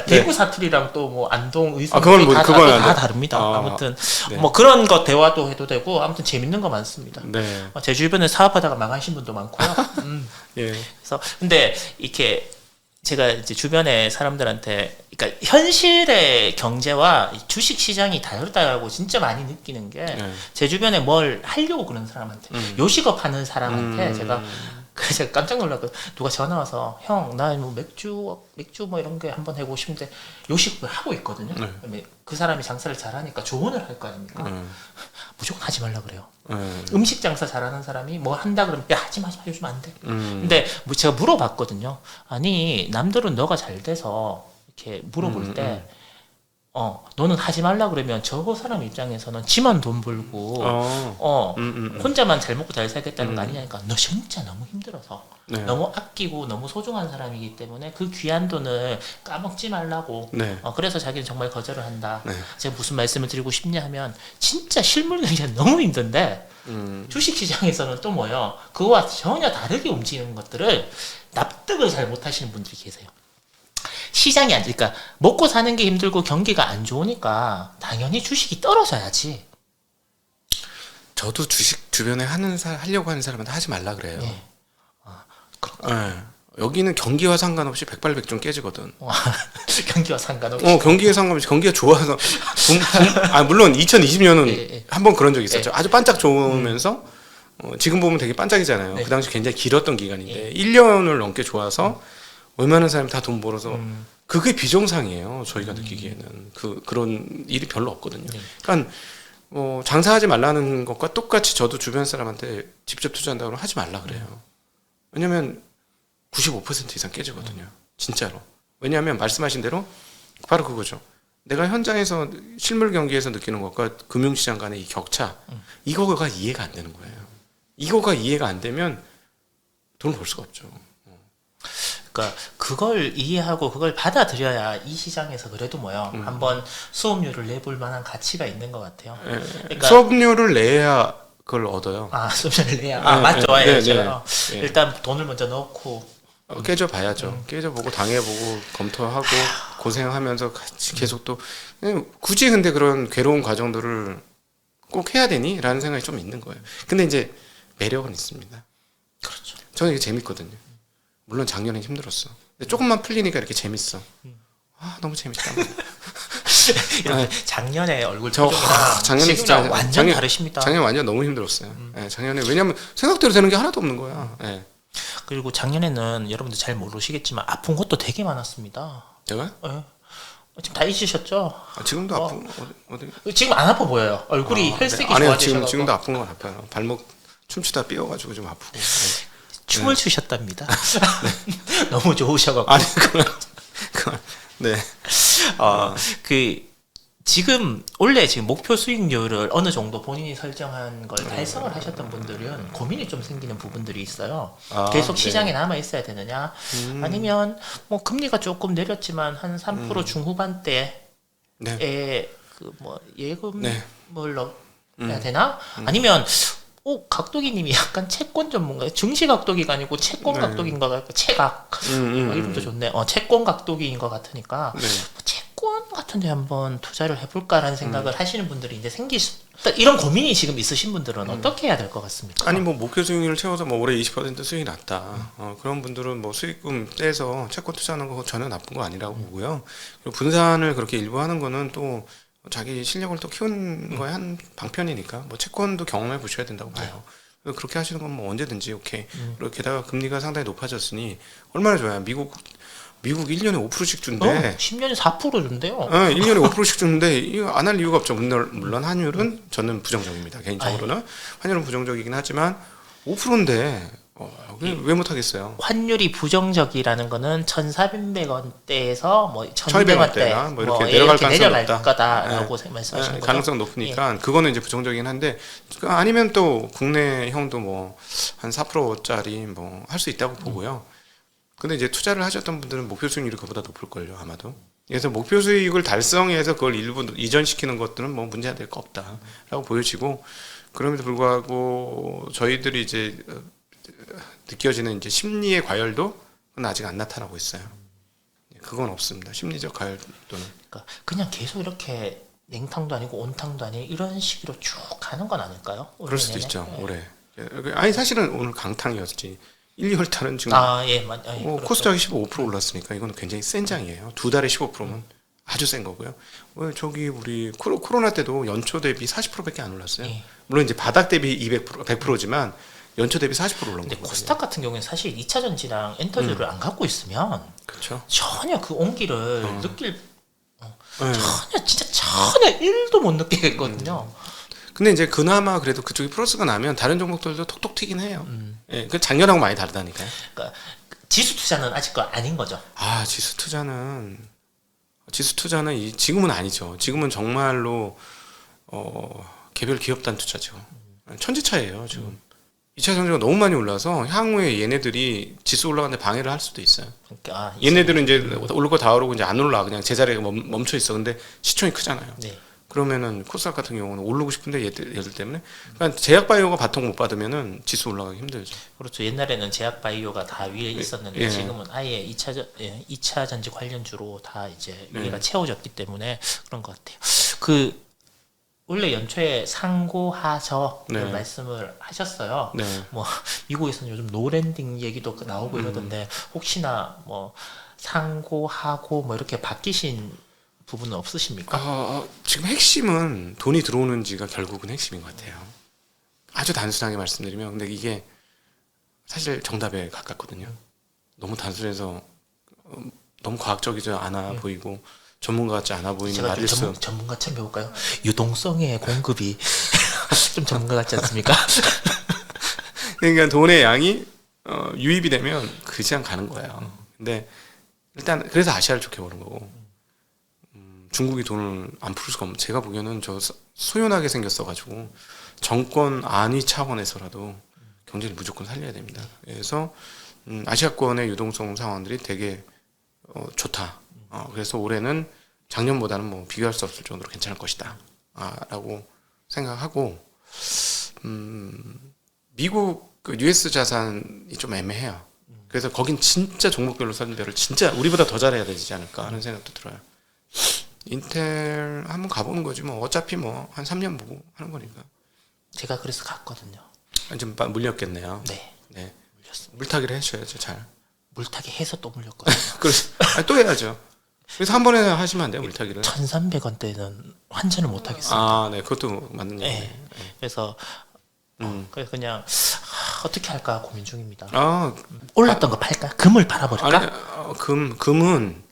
A: 대구 사투리랑 또 뭐 안동 의성
B: 그건 뭐, 그건 안
A: 다
B: 돼.
A: 다릅니다. 아무튼
B: 네.
A: 뭐 그런 거 대화도 해도 되고 아무튼 재밌는 거 많습니다.
B: 네.
A: 제 주변에 사업하다가 망하신 분도 많고요.
B: 예.
A: 그래서 근데 이렇게 제가 이제 주변에 사람들한테 그러니까 현실의 경제와 주식 시장이 다르다고 진짜 많이 느끼는 게 제 주변에 뭘 하려고 그런 사람한테 요식업 하는 사람한테 제가 깜짝 놀랐거든. 누가 전화 와서 형 나 뭐 맥주 뭐 이런 게 한번 해보고 싶은데 요식을 하고 있거든요. 그 사람이 장사를 잘하니까 조언을 할 거 아닙니까? 무조건 하지 말라 그래요. 음식 장사 잘하는 사람이 뭐 한다 그러면 야 하지 마 요즘 안 돼. 근데 뭐 제가 물어봤거든요. 아니 남들은 너가 잘 돼서 이렇게 물어볼 때 너는 하지 말라 그러면 저 사람 입장에서는 지만 돈 벌고 혼자만 잘 먹고 잘 살겠다는 거 아니냐니까. 너 진짜 너무 힘들어서 너무 아끼고 너무 소중한 사람이기 때문에 그 귀한 돈을 까먹지 말라고. 그래서 자기는 정말 거절을 한다. 제가 무슨 말씀을 드리고 싶냐 하면 진짜 실물 경제는 너무 힘든데 주식시장에서는 또 뭐요? 그거와 전혀 다르게 움직이는 것들을 납득을 잘 못하시는 분들이 계세요. 시장이 그러니까 먹고 사는 게 힘들고 경기가 안 좋으니까 당연히 주식이 떨어져야지.
B: 저도 주식 주변에 하려고 하는 사람한테 하지 말라 그래요.
A: 네.
B: 여기는 경기와 상관없이 백발백중 깨지거든.
A: 경기와 상관없이.
B: 경기에 상관없이 경기가 좋아서 물론 2020년은 한번 그런 적이 있었죠. 아주 반짝 좋으면서 지금 보면 되게 반짝이잖아요. 그 당시 굉장히 길었던 기간인데 1년을 넘게 좋아서 웬만한 사람이 다 돈 벌어서 그게 비정상이에요. 저희가 느끼기에는 그런 일이 별로 없거든요. 그러니까 장사하지 말라는 것과 똑같이 저도 주변 사람한테 직접 투자한다고 하면 하지 말라 그래요. 왜냐면 95% 이상 깨지거든요. 진짜로. 왜냐하면 말씀하신 대로 바로 그거죠. 내가 현장에서 실물 경기에서 느끼는 것과 금융시장 간의 이 격차, 이거가 이해가 안 되는 거예요. 이거가 이해가 안 되면 돈을 벌 수가 없죠.
A: 그러니까 그걸 이해하고 그걸 받아들여야 이 시장에서 그래도 뭐요 한번 수업료를 내볼 만한 가치가 있는 것 같아요.
B: 그러니까 수업료를 내야 그걸 얻어요.
A: 수업료를 내야 맞죠. 일단 돈을 먼저 넣고
B: 깨져봐야죠. 깨져보고 당해보고 검토하고 고생하면서 같이 계속 또 굳이 근데 그런 괴로운 과정들을 꼭 해야 되니? 라는 생각이 좀 있는 거예요. 근데 이제 매력은 있습니다.
A: 그렇죠.
B: 저는 이게 재밌거든요. 물론 작년에 힘들었어. 근데 조금만 풀리니까 이렇게 재밌어. 너무 재밌다.
A: 작년에 얼굴 표정이랑
B: 작년에 진짜
A: 완전 다르십니다.
B: 작년 완전 너무 힘들었어요. 작년에 왜냐면 생각대로 되는 게 하나도 없는 거야.
A: 그리고 작년에는 여러분들 잘 모르시겠지만 아픈 것도 되게 많았습니다.
B: 제가?
A: 지금 다 잊으셨죠?
B: 지금도 아픈 어디?
A: 지금 안 아파 보여요. 얼굴이 혈색이 좋아지셔서.
B: 지금도 아픈 건 아파요. 발목 춤추다 삐어가지고 좀 아프고.
A: 춤을 추셨답니다. 너무 좋으셔갖고.
B: 아니 네.
A: 원래 지금 목표 수익률을 어느 정도 본인이 설정한 걸 달성을 하셨던 분들은 고민이 좀 생기는 부분들이 있어요. 계속 시장에 남아 있어야 되느냐, 아니면 뭐 금리가 조금 내렸지만 한 3% 중후반대에 예금을 넣어야 되나? 아니면 각도기님이 약간 채권 전문가, 증시 각도기가 아니고 채권 각도기인 것 같고 채각 이름도 좋네. 채권 각도기인 것 같으니까 채권 같은데 한번 투자를 해볼까라는 생각을 하시는 분들이 이제 이런 고민이 지금 있으신 분들은 어떻게 해야 될 것 같습니까?
B: 아니 뭐 목표 수익률을 채워서 뭐 올해 20% 수익이 났다. 그런 분들은 뭐 수익금 떼서 채권 투자하는 거 전혀 나쁜 거 아니라고 보고요. 그리고 분산을 그렇게 일부 하는 거는 또 자기 실력을 또 키운 거에 한 방편이니까 뭐 채권도 경험해 보셔야 된다고 봐요. 그렇게 하시는 건 뭐 언제든지 오케이. 그리고 게다가 금리가 상당히 높아졌으니 얼마나 좋아요. 미국 1년에 5%씩 준대.
A: 10년에 4% 준대요.
B: 1년에 5%씩 주는데 이거 안 할 이유가 없죠. 물론 환율은 저는 부정적입니다. 개인적으로는 환율은 부정적이긴 하지만 5%인데 왜 못하겠어요?
A: 환율이 부정적이라는 거는 1,400원대에서 뭐
B: 1,200원대나
A: 1,200원대
B: 뭐 이렇게 내려갈 가능성이 높다.
A: 거다라고 말씀하시는 거죠.
B: 가능성 높으니까 그거는 이제 부정적이긴 한데 아니면 또 국내형도 뭐 한 4%짜리 뭐 할 수 있다고 보고요. 근데 이제 투자를 하셨던 분들은 목표 수익률이 그보다 높을 걸요, 아마도. 그래서 목표 수익을 달성해서 그걸 일부 이전시키는 것들은 뭐 문제가 될 거 없다라고 보여지고 그럼에도 불구하고 저희들이 이제 느껴지는 이제 심리의 과열도 그건 아직 안 나타나고 있어요. 그건 없습니다. 심리적 과열도는.
A: 그러니까 그냥 계속 이렇게 냉탕도 아니고 온탕도 아니고 이런 식으로 쭉 가는 건 아닐까요?
B: 그럴 수도 있죠. 올해. 아니 사실은 오늘 강탕이었지. 1, 2월 달은 지금 코스닥이 15% 올랐으니까 이건 굉장히 센 장이에요. 두 달에 15%면 아주 센 거고요. 저기 우리 코로나 때도 연초 대비 40%밖에 안 올랐어요. 물론 이제 바닥 대비 100%지만 연초 대비 40% 올랐거든요.
A: 근데 코스닥 같은 경우에는 사실 2차 전지랑 엔터주를 안 갖고 있으면
B: 그렇죠.
A: 전혀 그 온기를 느낄 전혀 1도 못 느끼겠거든요.
B: 근데 이제 그나마 그래도 그쪽이 플러스가 나면 다른 종목들도 톡톡 튀긴 해요. 예, 그 작년하고 많이 다르다니까요.
A: 그러니까 지수 투자는 아직 거 아닌 거죠.
B: 지수 투자는 지금은 아니죠. 지금은 정말로 개별 기업단 투자죠. 천지차예요 지금. 2차 전지가 너무 많이 올라서 향후에 얘네들이 지수 올라가는데 방해를 할 수도 있어요.
A: 그러니까
B: 얘네들은 이제 오르고 다 오르고 이제 안 올라 그냥 제자리에 멈춰 있어. 근데 시총이 크잖아요.
A: 네.
B: 그러면은 코스닥 같은 경우는 오르고 싶은데 얘들 때문에 그러니까 제약바이오가 바통 못 받으면은 지수 올라가기 힘들죠.
A: 그렇죠. 옛날에는 제약바이오가 다 위에 있었는데 지금은 아예 2차 전지 관련주로 다 이제 위가 채워졌기 때문에 그런 것 같아요. 원래 연초에 상고하저 말씀을 하셨어요. 뭐 미국에서는 요즘 노랜딩 얘기도 나오고 이러던데 혹시나 뭐 상고하고 뭐 이렇게 바뀌신 부분은 없으십니까?
B: 지금 핵심은 돈이 들어오는지가 결국은 핵심인 것 같아요. 아주 단순하게 말씀드리면 근데 이게 사실 정답에 가깝거든요. 너무 단순해서 너무 과학적이지 않아 보이고 전문가 같지 않아 보이는 말일수.
A: 전문가처럼 배울까요? 유동성의 공급이 좀 전문가 같지 않습니까?
B: 그러니까 돈의 양이 유입이 되면 그냥 가는 거예요. 근데 일단 그래서 아시아를 좋게 보는 거고 중국이 돈을 안 풀 수가 없는. 제가 보기에는 저 소연하게 생겼어가지고 정권 안위 차원에서라도 경제를 무조건 살려야 됩니다. 그래서 아시아권의 유동성 상황들이 되게 좋다. 그래서 올해는 작년보다는 뭐 비교할 수 없을 정도로 괜찮을 것이다. 라고 생각하고 미국 그 US 자산이 좀 애매해요. 그래서 거긴 진짜 종목별로 선별을 진짜 우리보다 더 잘해야 되지 않을까 하는 생각도 들어요. 인텔 한번 가보는 거지 뭐 어차피 뭐 한 3년 보고 하는 거니까.
A: 제가 그래서 갔거든요.
B: 좀 물렸겠네요.
A: 네.
B: 물렸습니다. 물타기를 해줘야죠 잘.
A: 물타기 해서 또 물렸거든요.
B: 그래서 또 해야죠. 그래서 한 번에 하시면 안 돼요 물타기를.
A: 1,300원대는 환전을 못 하겠습니다.
B: 네, 그것도 맞는 얘기네.
A: 네. 그래서 그냥 어떻게 할까 고민 중입니다. 올랐던 거 팔까? 금을 팔아버릴까?
B: 아니, 금은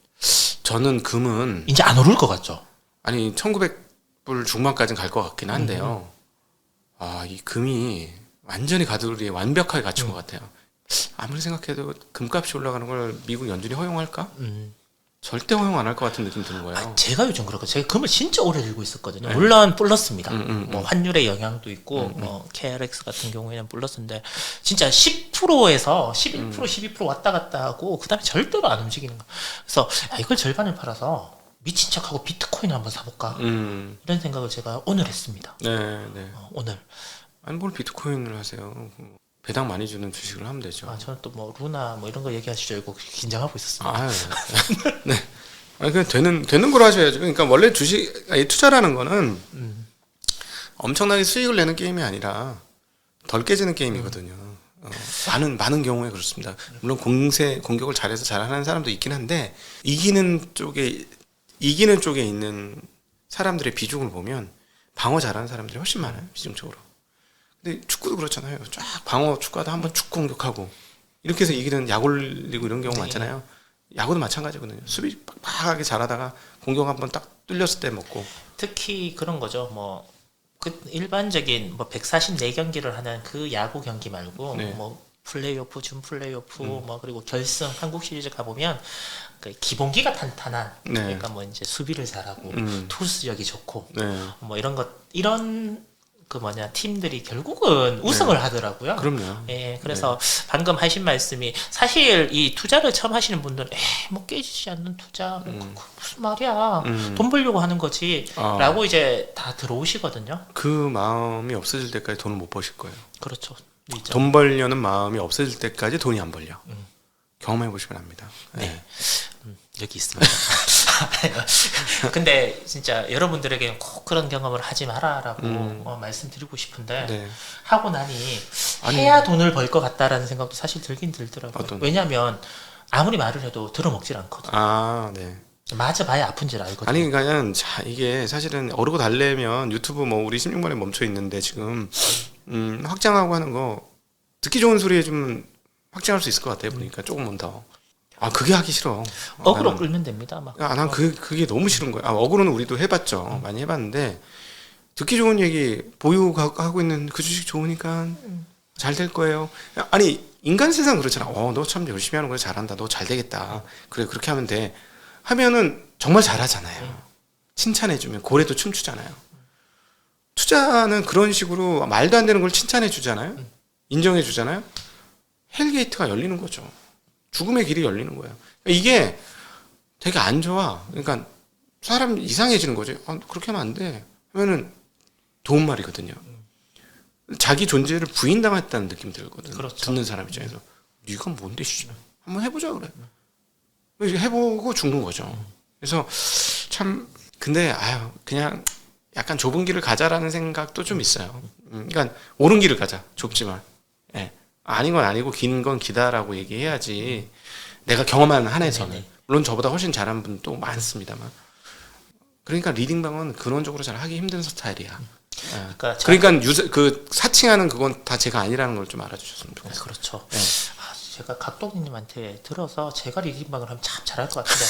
B: 저는 금은
A: 이제 안 오를 것 같죠?
B: 아니 1900불 중반까지는 갈 것 같긴 한데요. 이 금이 완전히 가두리에 완벽하게 갖춘 것 같아요. 아무리 생각해도 금값이 올라가는 걸 미국 연준이 허용할까? 절대 허용 안 할 것 같은 느낌 드는 거예요.
A: 제가 요즘 그렇고 제가 금을 진짜 오래 들고 있었거든요. 물론 플러스입니다. 뭐 환율의 영향도 있고 뭐 KRX 같은 경우에는 플러스인데 진짜 10%에서 11% 12% 왔다 갔다 하고 그다음에 절대로 안 움직이는 거. 그래서 이걸 절반을 팔아서 미친 척하고 비트코인을 한번 사볼까 이런 생각을 제가 오늘 했습니다.
B: 네.
A: 오늘.
B: 아니 뭘 비트코인을 하세요? 배당 많이 주는 주식을 하면 되죠.
A: 저는 또 뭐 루나 뭐 이런 거 얘기하실 줄 알고 긴장하고 있었습니다.
B: 네. 아니 그냥 되는 걸 하셔야죠. 그러니까 원래 투자라는 거는 엄청나게 수익을 내는 게임이 아니라 덜 깨지는 게임이거든요. 많은 경우에 그렇습니다. 물론 공격을 잘해서 잘하는 사람도 있긴 한데 이기는 쪽에 있는 사람들의 비중을 보면 방어 잘하는 사람들이 훨씬 많아요. 비중적으로. 근데 축구도 그렇잖아요. 쫙 방어 축구하다 한번 축 공격하고 이렇게 해서 이기는 약 올리고 이런 경우 많잖아요. 야구도 마찬가지거든요. 수비 빡빡하게 잘하다가 공격 한번 딱 뚫렸을 때 먹고.
A: 특히 그런 거죠. 뭐 그 일반적인 뭐 144경기를 하는 그 야구 경기 말고
B: 네.
A: 뭐 플레이오프, 준 플레이오프, 뭐 그리고 결승, 한국 시리즈 가 보면 그 기본기가 탄탄한,
B: 네.
A: 그러니까 뭐 이제 수비를 잘하고 투수력이 좋고
B: 네.
A: 뭐 이런 그 팀들이 결국은 우승을 하더라고요.
B: 그럼요.
A: 예, 그래서 방금 하신 말씀이 사실 이 투자를 처음 하시는 분들은 뭐 깨지지 않는 투자 그 무슨 말이야, 돈 벌려고 하는 거지라고 이제 다 들어오시거든요.
B: 그 마음이 없어질 때까지 돈을 못 버실 거예요.
A: 그렇죠. 이제.
B: 돈 벌려는 마음이 없어질 때까지 돈이 안 벌려. 경험해 보시면 압니다.
A: 네. 여기 있습니다. 근데 진짜 여러분들에게 꼭 그런 경험을 하지 마라라고 말씀드리고 싶은데
B: 네.
A: 하고 나니 해야 돈을 벌 것 같다라는 생각도 사실 들긴 들더라고요. 왜냐하면 아무리 말을 해도 들어먹질 않거든요.
B: 아, 네.
A: 맞아봐야 아픈 줄 알거든요.
B: 아니 그러니까 자 이게 사실은 어르고 달래면 유튜브 뭐 우리 16만에 멈춰 있는데 지금 확장하고 하는 거 듣기 좋은 소리 해주면 확장할 수 있을 것 같아요. 보니까 조금만 더. 아 그게 하기 싫어.
A: 어그로 끌면 됩니다. 막.
B: 난 그게 너무 싫은 거야. 어그로는 우리도 해봤죠. 많이 해봤는데 듣기 좋은 얘기 보유하고 있는 그 주식 좋으니까 잘 될 거예요. 아니 인간 세상 그렇잖아. 너 참 열심히 하는 거야. 잘한다. 너 잘 되겠다. 그래 그렇게 하면 돼. 하면은 정말 잘하잖아요. 칭찬해주면 고래도 춤추잖아요. 투자는 그런 식으로 말도 안 되는 걸 칭찬해 주잖아요. 인정해 주잖아요. 헬게이트가 열리는 거죠. 죽음의 길이 열리는 거예요. 이게 되게 안 좋아. 그러니까 사람 이상해지는 거죠. 그렇게 하면 안 돼. 하면은 도움 말이거든요. 자기 존재를 부인당했다는 느낌 들거든.
A: 그렇죠.
B: 듣는 사람 입장에서 네가 뭔데 한번 해보자 그래. 해보고 죽는 거죠. 그래서 참 근데 그냥 약간 좁은 길을 가자라는 생각도 좀 있어요. 그러니까 옳은 길을 가자. 좁지만. 예. 아닌 건 아니고 긴 건 기다라고 얘기해야지. 내가 경험한 한에서는.
A: 네네.
B: 물론 저보다 훨씬 잘한 분도 많습니다만. 그러니까 리딩방은 근원적으로 잘 하기 힘든 스타일이야. 예. 그러니까 그 사칭하는 그건 다 제가 아니라는 걸 좀 알아주셨으면 좋겠어요.
A: 그렇죠.
B: 예.
A: 제가 각도님한테 들어서 제가 리딩방을 하면 참 잘할 것 같은데.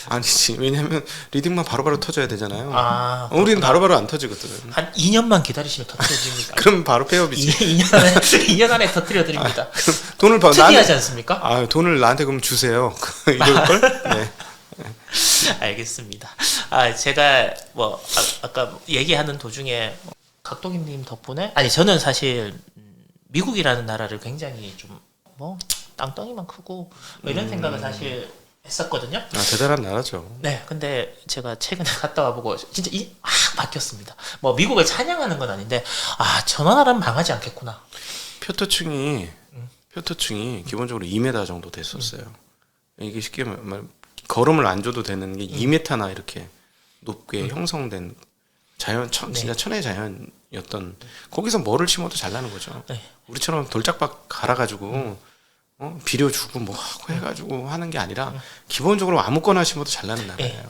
B: 아니지. 왜냐면 리딩만 바로바로 터져야 되잖아요.
A: 그렇구나.
B: 우리는 바로바로 안 터지거든.
A: 한 2년만 기다리시면 터뜨려드립니다.
B: 그럼 바로 폐업이지.
A: 2년 안에 터뜨려드립니다.
B: 돈을
A: 특이하지 않습니까?
B: 돈을 나한테 그럼 주세요. 이럴걸? 네.
A: 알겠습니다. 제가 뭐 아까 얘기하는 도중에 각동님 덕분에 저는 사실 미국이라는 나라를 굉장히 좀 땅덩이만 크고 이런 생각을 사실 했었거든요.
B: 대단한 나라죠.
A: 네, 근데 제가 최근에 갔다 와보고 진짜 확 바뀌었습니다. 뭐 미국을 찬양하는 건 아닌데 저 나라는 망하지 않겠구나.
B: 표토층이 기본적으로 2m 정도 됐었어요. 이게 쉽게 말하면 걸음을 안 줘도 되는 게 2m나 이렇게 높게 형성된 진짜 천혜 자연이었던 거기서 뭐를 심어도 잘 나는 거죠.
A: 네.
B: 우리처럼 돌짝박 갈아가지고 비료 주고 뭐 하고 해가지고 하는 게 아니라 기본적으로 아무거나 심어도 잘 나는 나라예요.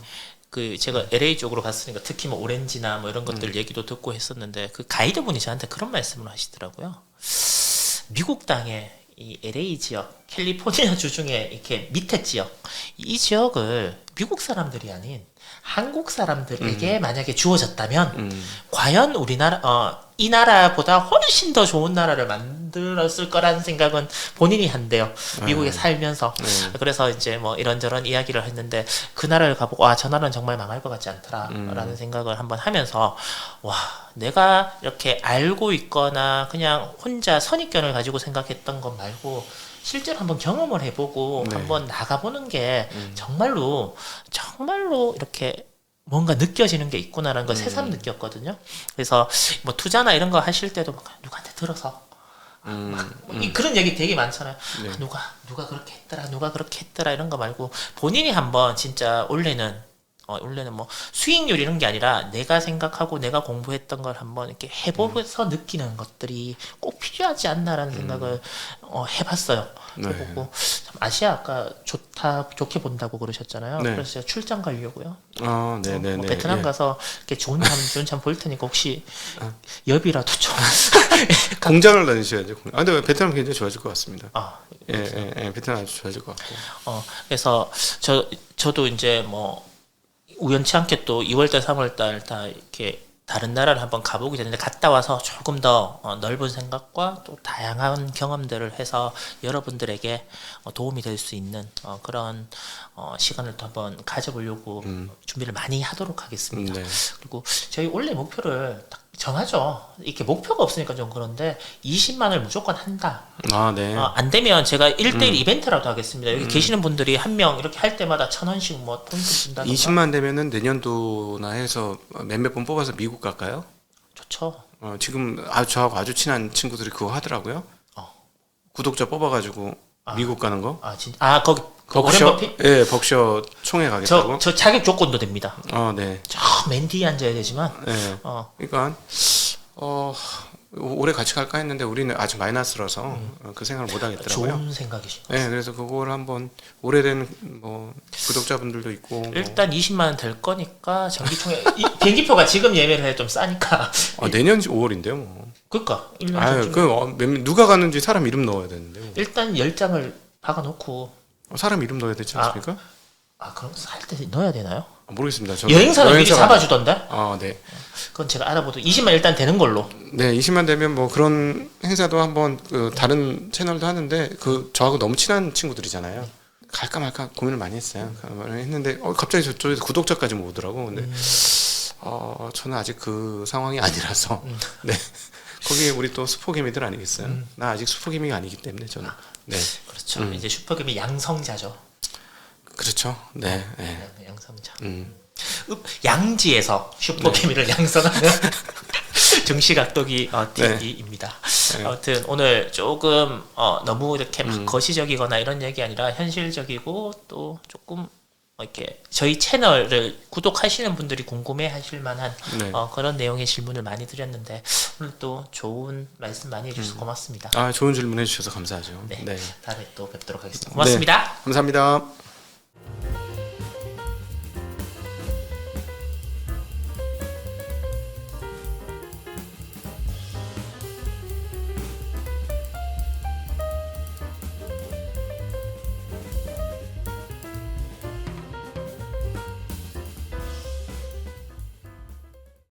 A: 제가 LA 쪽으로 갔으니까 특히 뭐 오렌지나 뭐 이런 것들 얘기도 듣고 했었는데 그 가이드분이 저한테 그런 말씀을 하시더라고요. 미국 땅에 이 LA 지역, 캘리포니아 주 중에 이렇게 밑에 지역, 이 지역을 미국 사람들이 아닌 한국 사람들에게 만약에 주어졌다면 과연 이 나라보다 훨씬 더 좋은 나라를 만들었을 거라는 생각은 본인이 한대요. 미국에 살면서. 그래서 이제 뭐 이런저런 이야기를 했는데 그 나라를 가보고 저 나라는 정말 망할 것 같지 않더라라는 생각을 한번 하면서 내가 이렇게 알고 있거나 그냥 혼자 선입견을 가지고 생각했던 것 말고 실제로 한번 경험을 해보고 한번 나가보는 게 정말로 이렇게 뭔가 느껴지는 게 있구나라는 걸 새삼 느꼈거든요. 그래서 뭐 투자나 이런 거 하실 때도 누구한테 들어서 그런 얘기 되게 많잖아요. 누가 그렇게 했더라, 누가 그렇게 했더라 이런 거 말고 본인이 한번 진짜 원래는 원래는 뭐 수익률 이런 게 아니라 내가 생각하고 내가 공부했던 걸 한번 이렇게 해보면서 느끼는 것들이 꼭 필요하지 않나라는 생각을 해봤어요.
B: 네.
A: 해보고 참 아시아 아까 좋게 본다고 그러셨잖아요.
B: 네.
A: 그래서 제가 출장 가려고요.
B: 네네네.
A: 뭐 베트남
B: 예.
A: 가서 이렇게 좋은 잠 볼 테니까 혹시 엽이라도 좀
B: 공장을 다니셔야죠. 근데 베트남 굉장히 좋아질 것 같습니다.
A: 아,
B: 예, 베트남 아주 좋아질 것 같고.
A: 그래서 저도 이제 뭐 우연치 않게 또 2월달, 3월달 다 이렇게 다른 나라를 한번 가보게 되는데 갔다 와서 조금 더 넓은 생각과 또 다양한 경험들을 해서 여러분들에게 도움이 될 수 있는 그런 시간을 또 한번 가져보려고 준비를 많이 하도록 하겠습니다.
B: 네.
A: 그리고 저희 원래 목표를 딱 정하죠. 이렇게 목표가 없으니까 좀 그런데 20만을 무조건 한다.
B: 네.
A: 안 되면 제가 1대1 이벤트라도 하겠습니다. 여기 계시는 분들이 한 명 이렇게 할 때마다 1,000원씩 뭐 포인트 준다든가.
B: 20만 되면은 내년도나 해서 몇몇 번 뽑아서 미국 갈까요?
A: 좋죠.
B: 지금 저하고 아주 친한 친구들이 그거 하더라고요. 구독자 뽑아가지고 미국 가는 거.
A: 거기 워렌
B: 벅셔,
A: 버핏?
B: 예, 벅셔 총회 가겠다고.
A: 저 자격 조건도 됩니다.
B: 네.
A: 저 맨 뒤에 앉아야 되지만.
B: 예. 그러니까 올해 같이 갈까 했는데 우리는 아주 마이너스라서 그 생각을 못 하겠더라고요.
A: 좋은 생각이시죠.
B: 네, 그래서 그걸 한번 오래된 뭐 구독자분들도 있고
A: 일단 20만 원 될 거니까 정기총회 비행기표가 지금 예매를 해 좀 싸니까.
B: 내년 5월인데요, 뭐.
A: 그러니까 1년
B: 아유,
A: 전쯤
B: 누가 가는지 사람 이름 넣어야 되는데. 뭐.
A: 일단 10장을 박아 놓고
B: 사람 이름 넣어야 되지 않습니까?
A: 그럼 살 때 넣어야 되나요?
B: 모르겠습니다.
A: 여행사는 미리 잡아주던데?
B: 네.
A: 그건 제가 알아보도 20만 일단 되는 걸로.
B: 네, 20만 되면 뭐 그런 행사도 한번 다른 채널도 하는데 저하고 너무 친한 친구들이잖아요. 갈까 말까 고민을 많이 했어요. 했는데 갑자기 저쪽에서 구독자까지 오더라고. 근데 저는 아직 그 상황이 아니라서 네. 거기에 우리 또 슈퍼개미들 아니겠어요? 나 아직 슈퍼개미가 아니기 때문에 저는. 네.
A: 그렇죠. 이제 슈퍼개미 양성자죠.
B: 그렇죠. 네.
A: 양성자.
B: 네.
A: 양지에서 슈퍼개미를 양성하는 정시각도기 TV입니다.
B: 네.
A: 아무튼 오늘 조금 너무 이렇게 막 거시적이거나 이런 얘기 아니라 현실적이고 또 조금 이렇게 저희 채널을 구독하시는 분들이 궁금해하실 만한
B: 네.
A: 그런 내용의 질문을 많이 드렸는데 오늘 또 좋은 말씀 많이 해주셔서 고맙습니다.
B: 좋은 질문 해주셔서 감사하죠.
A: 네.
B: 네.
A: 다음에 또 뵙도록 하겠습니다. 고맙습니다.
B: 네. 감사합니다.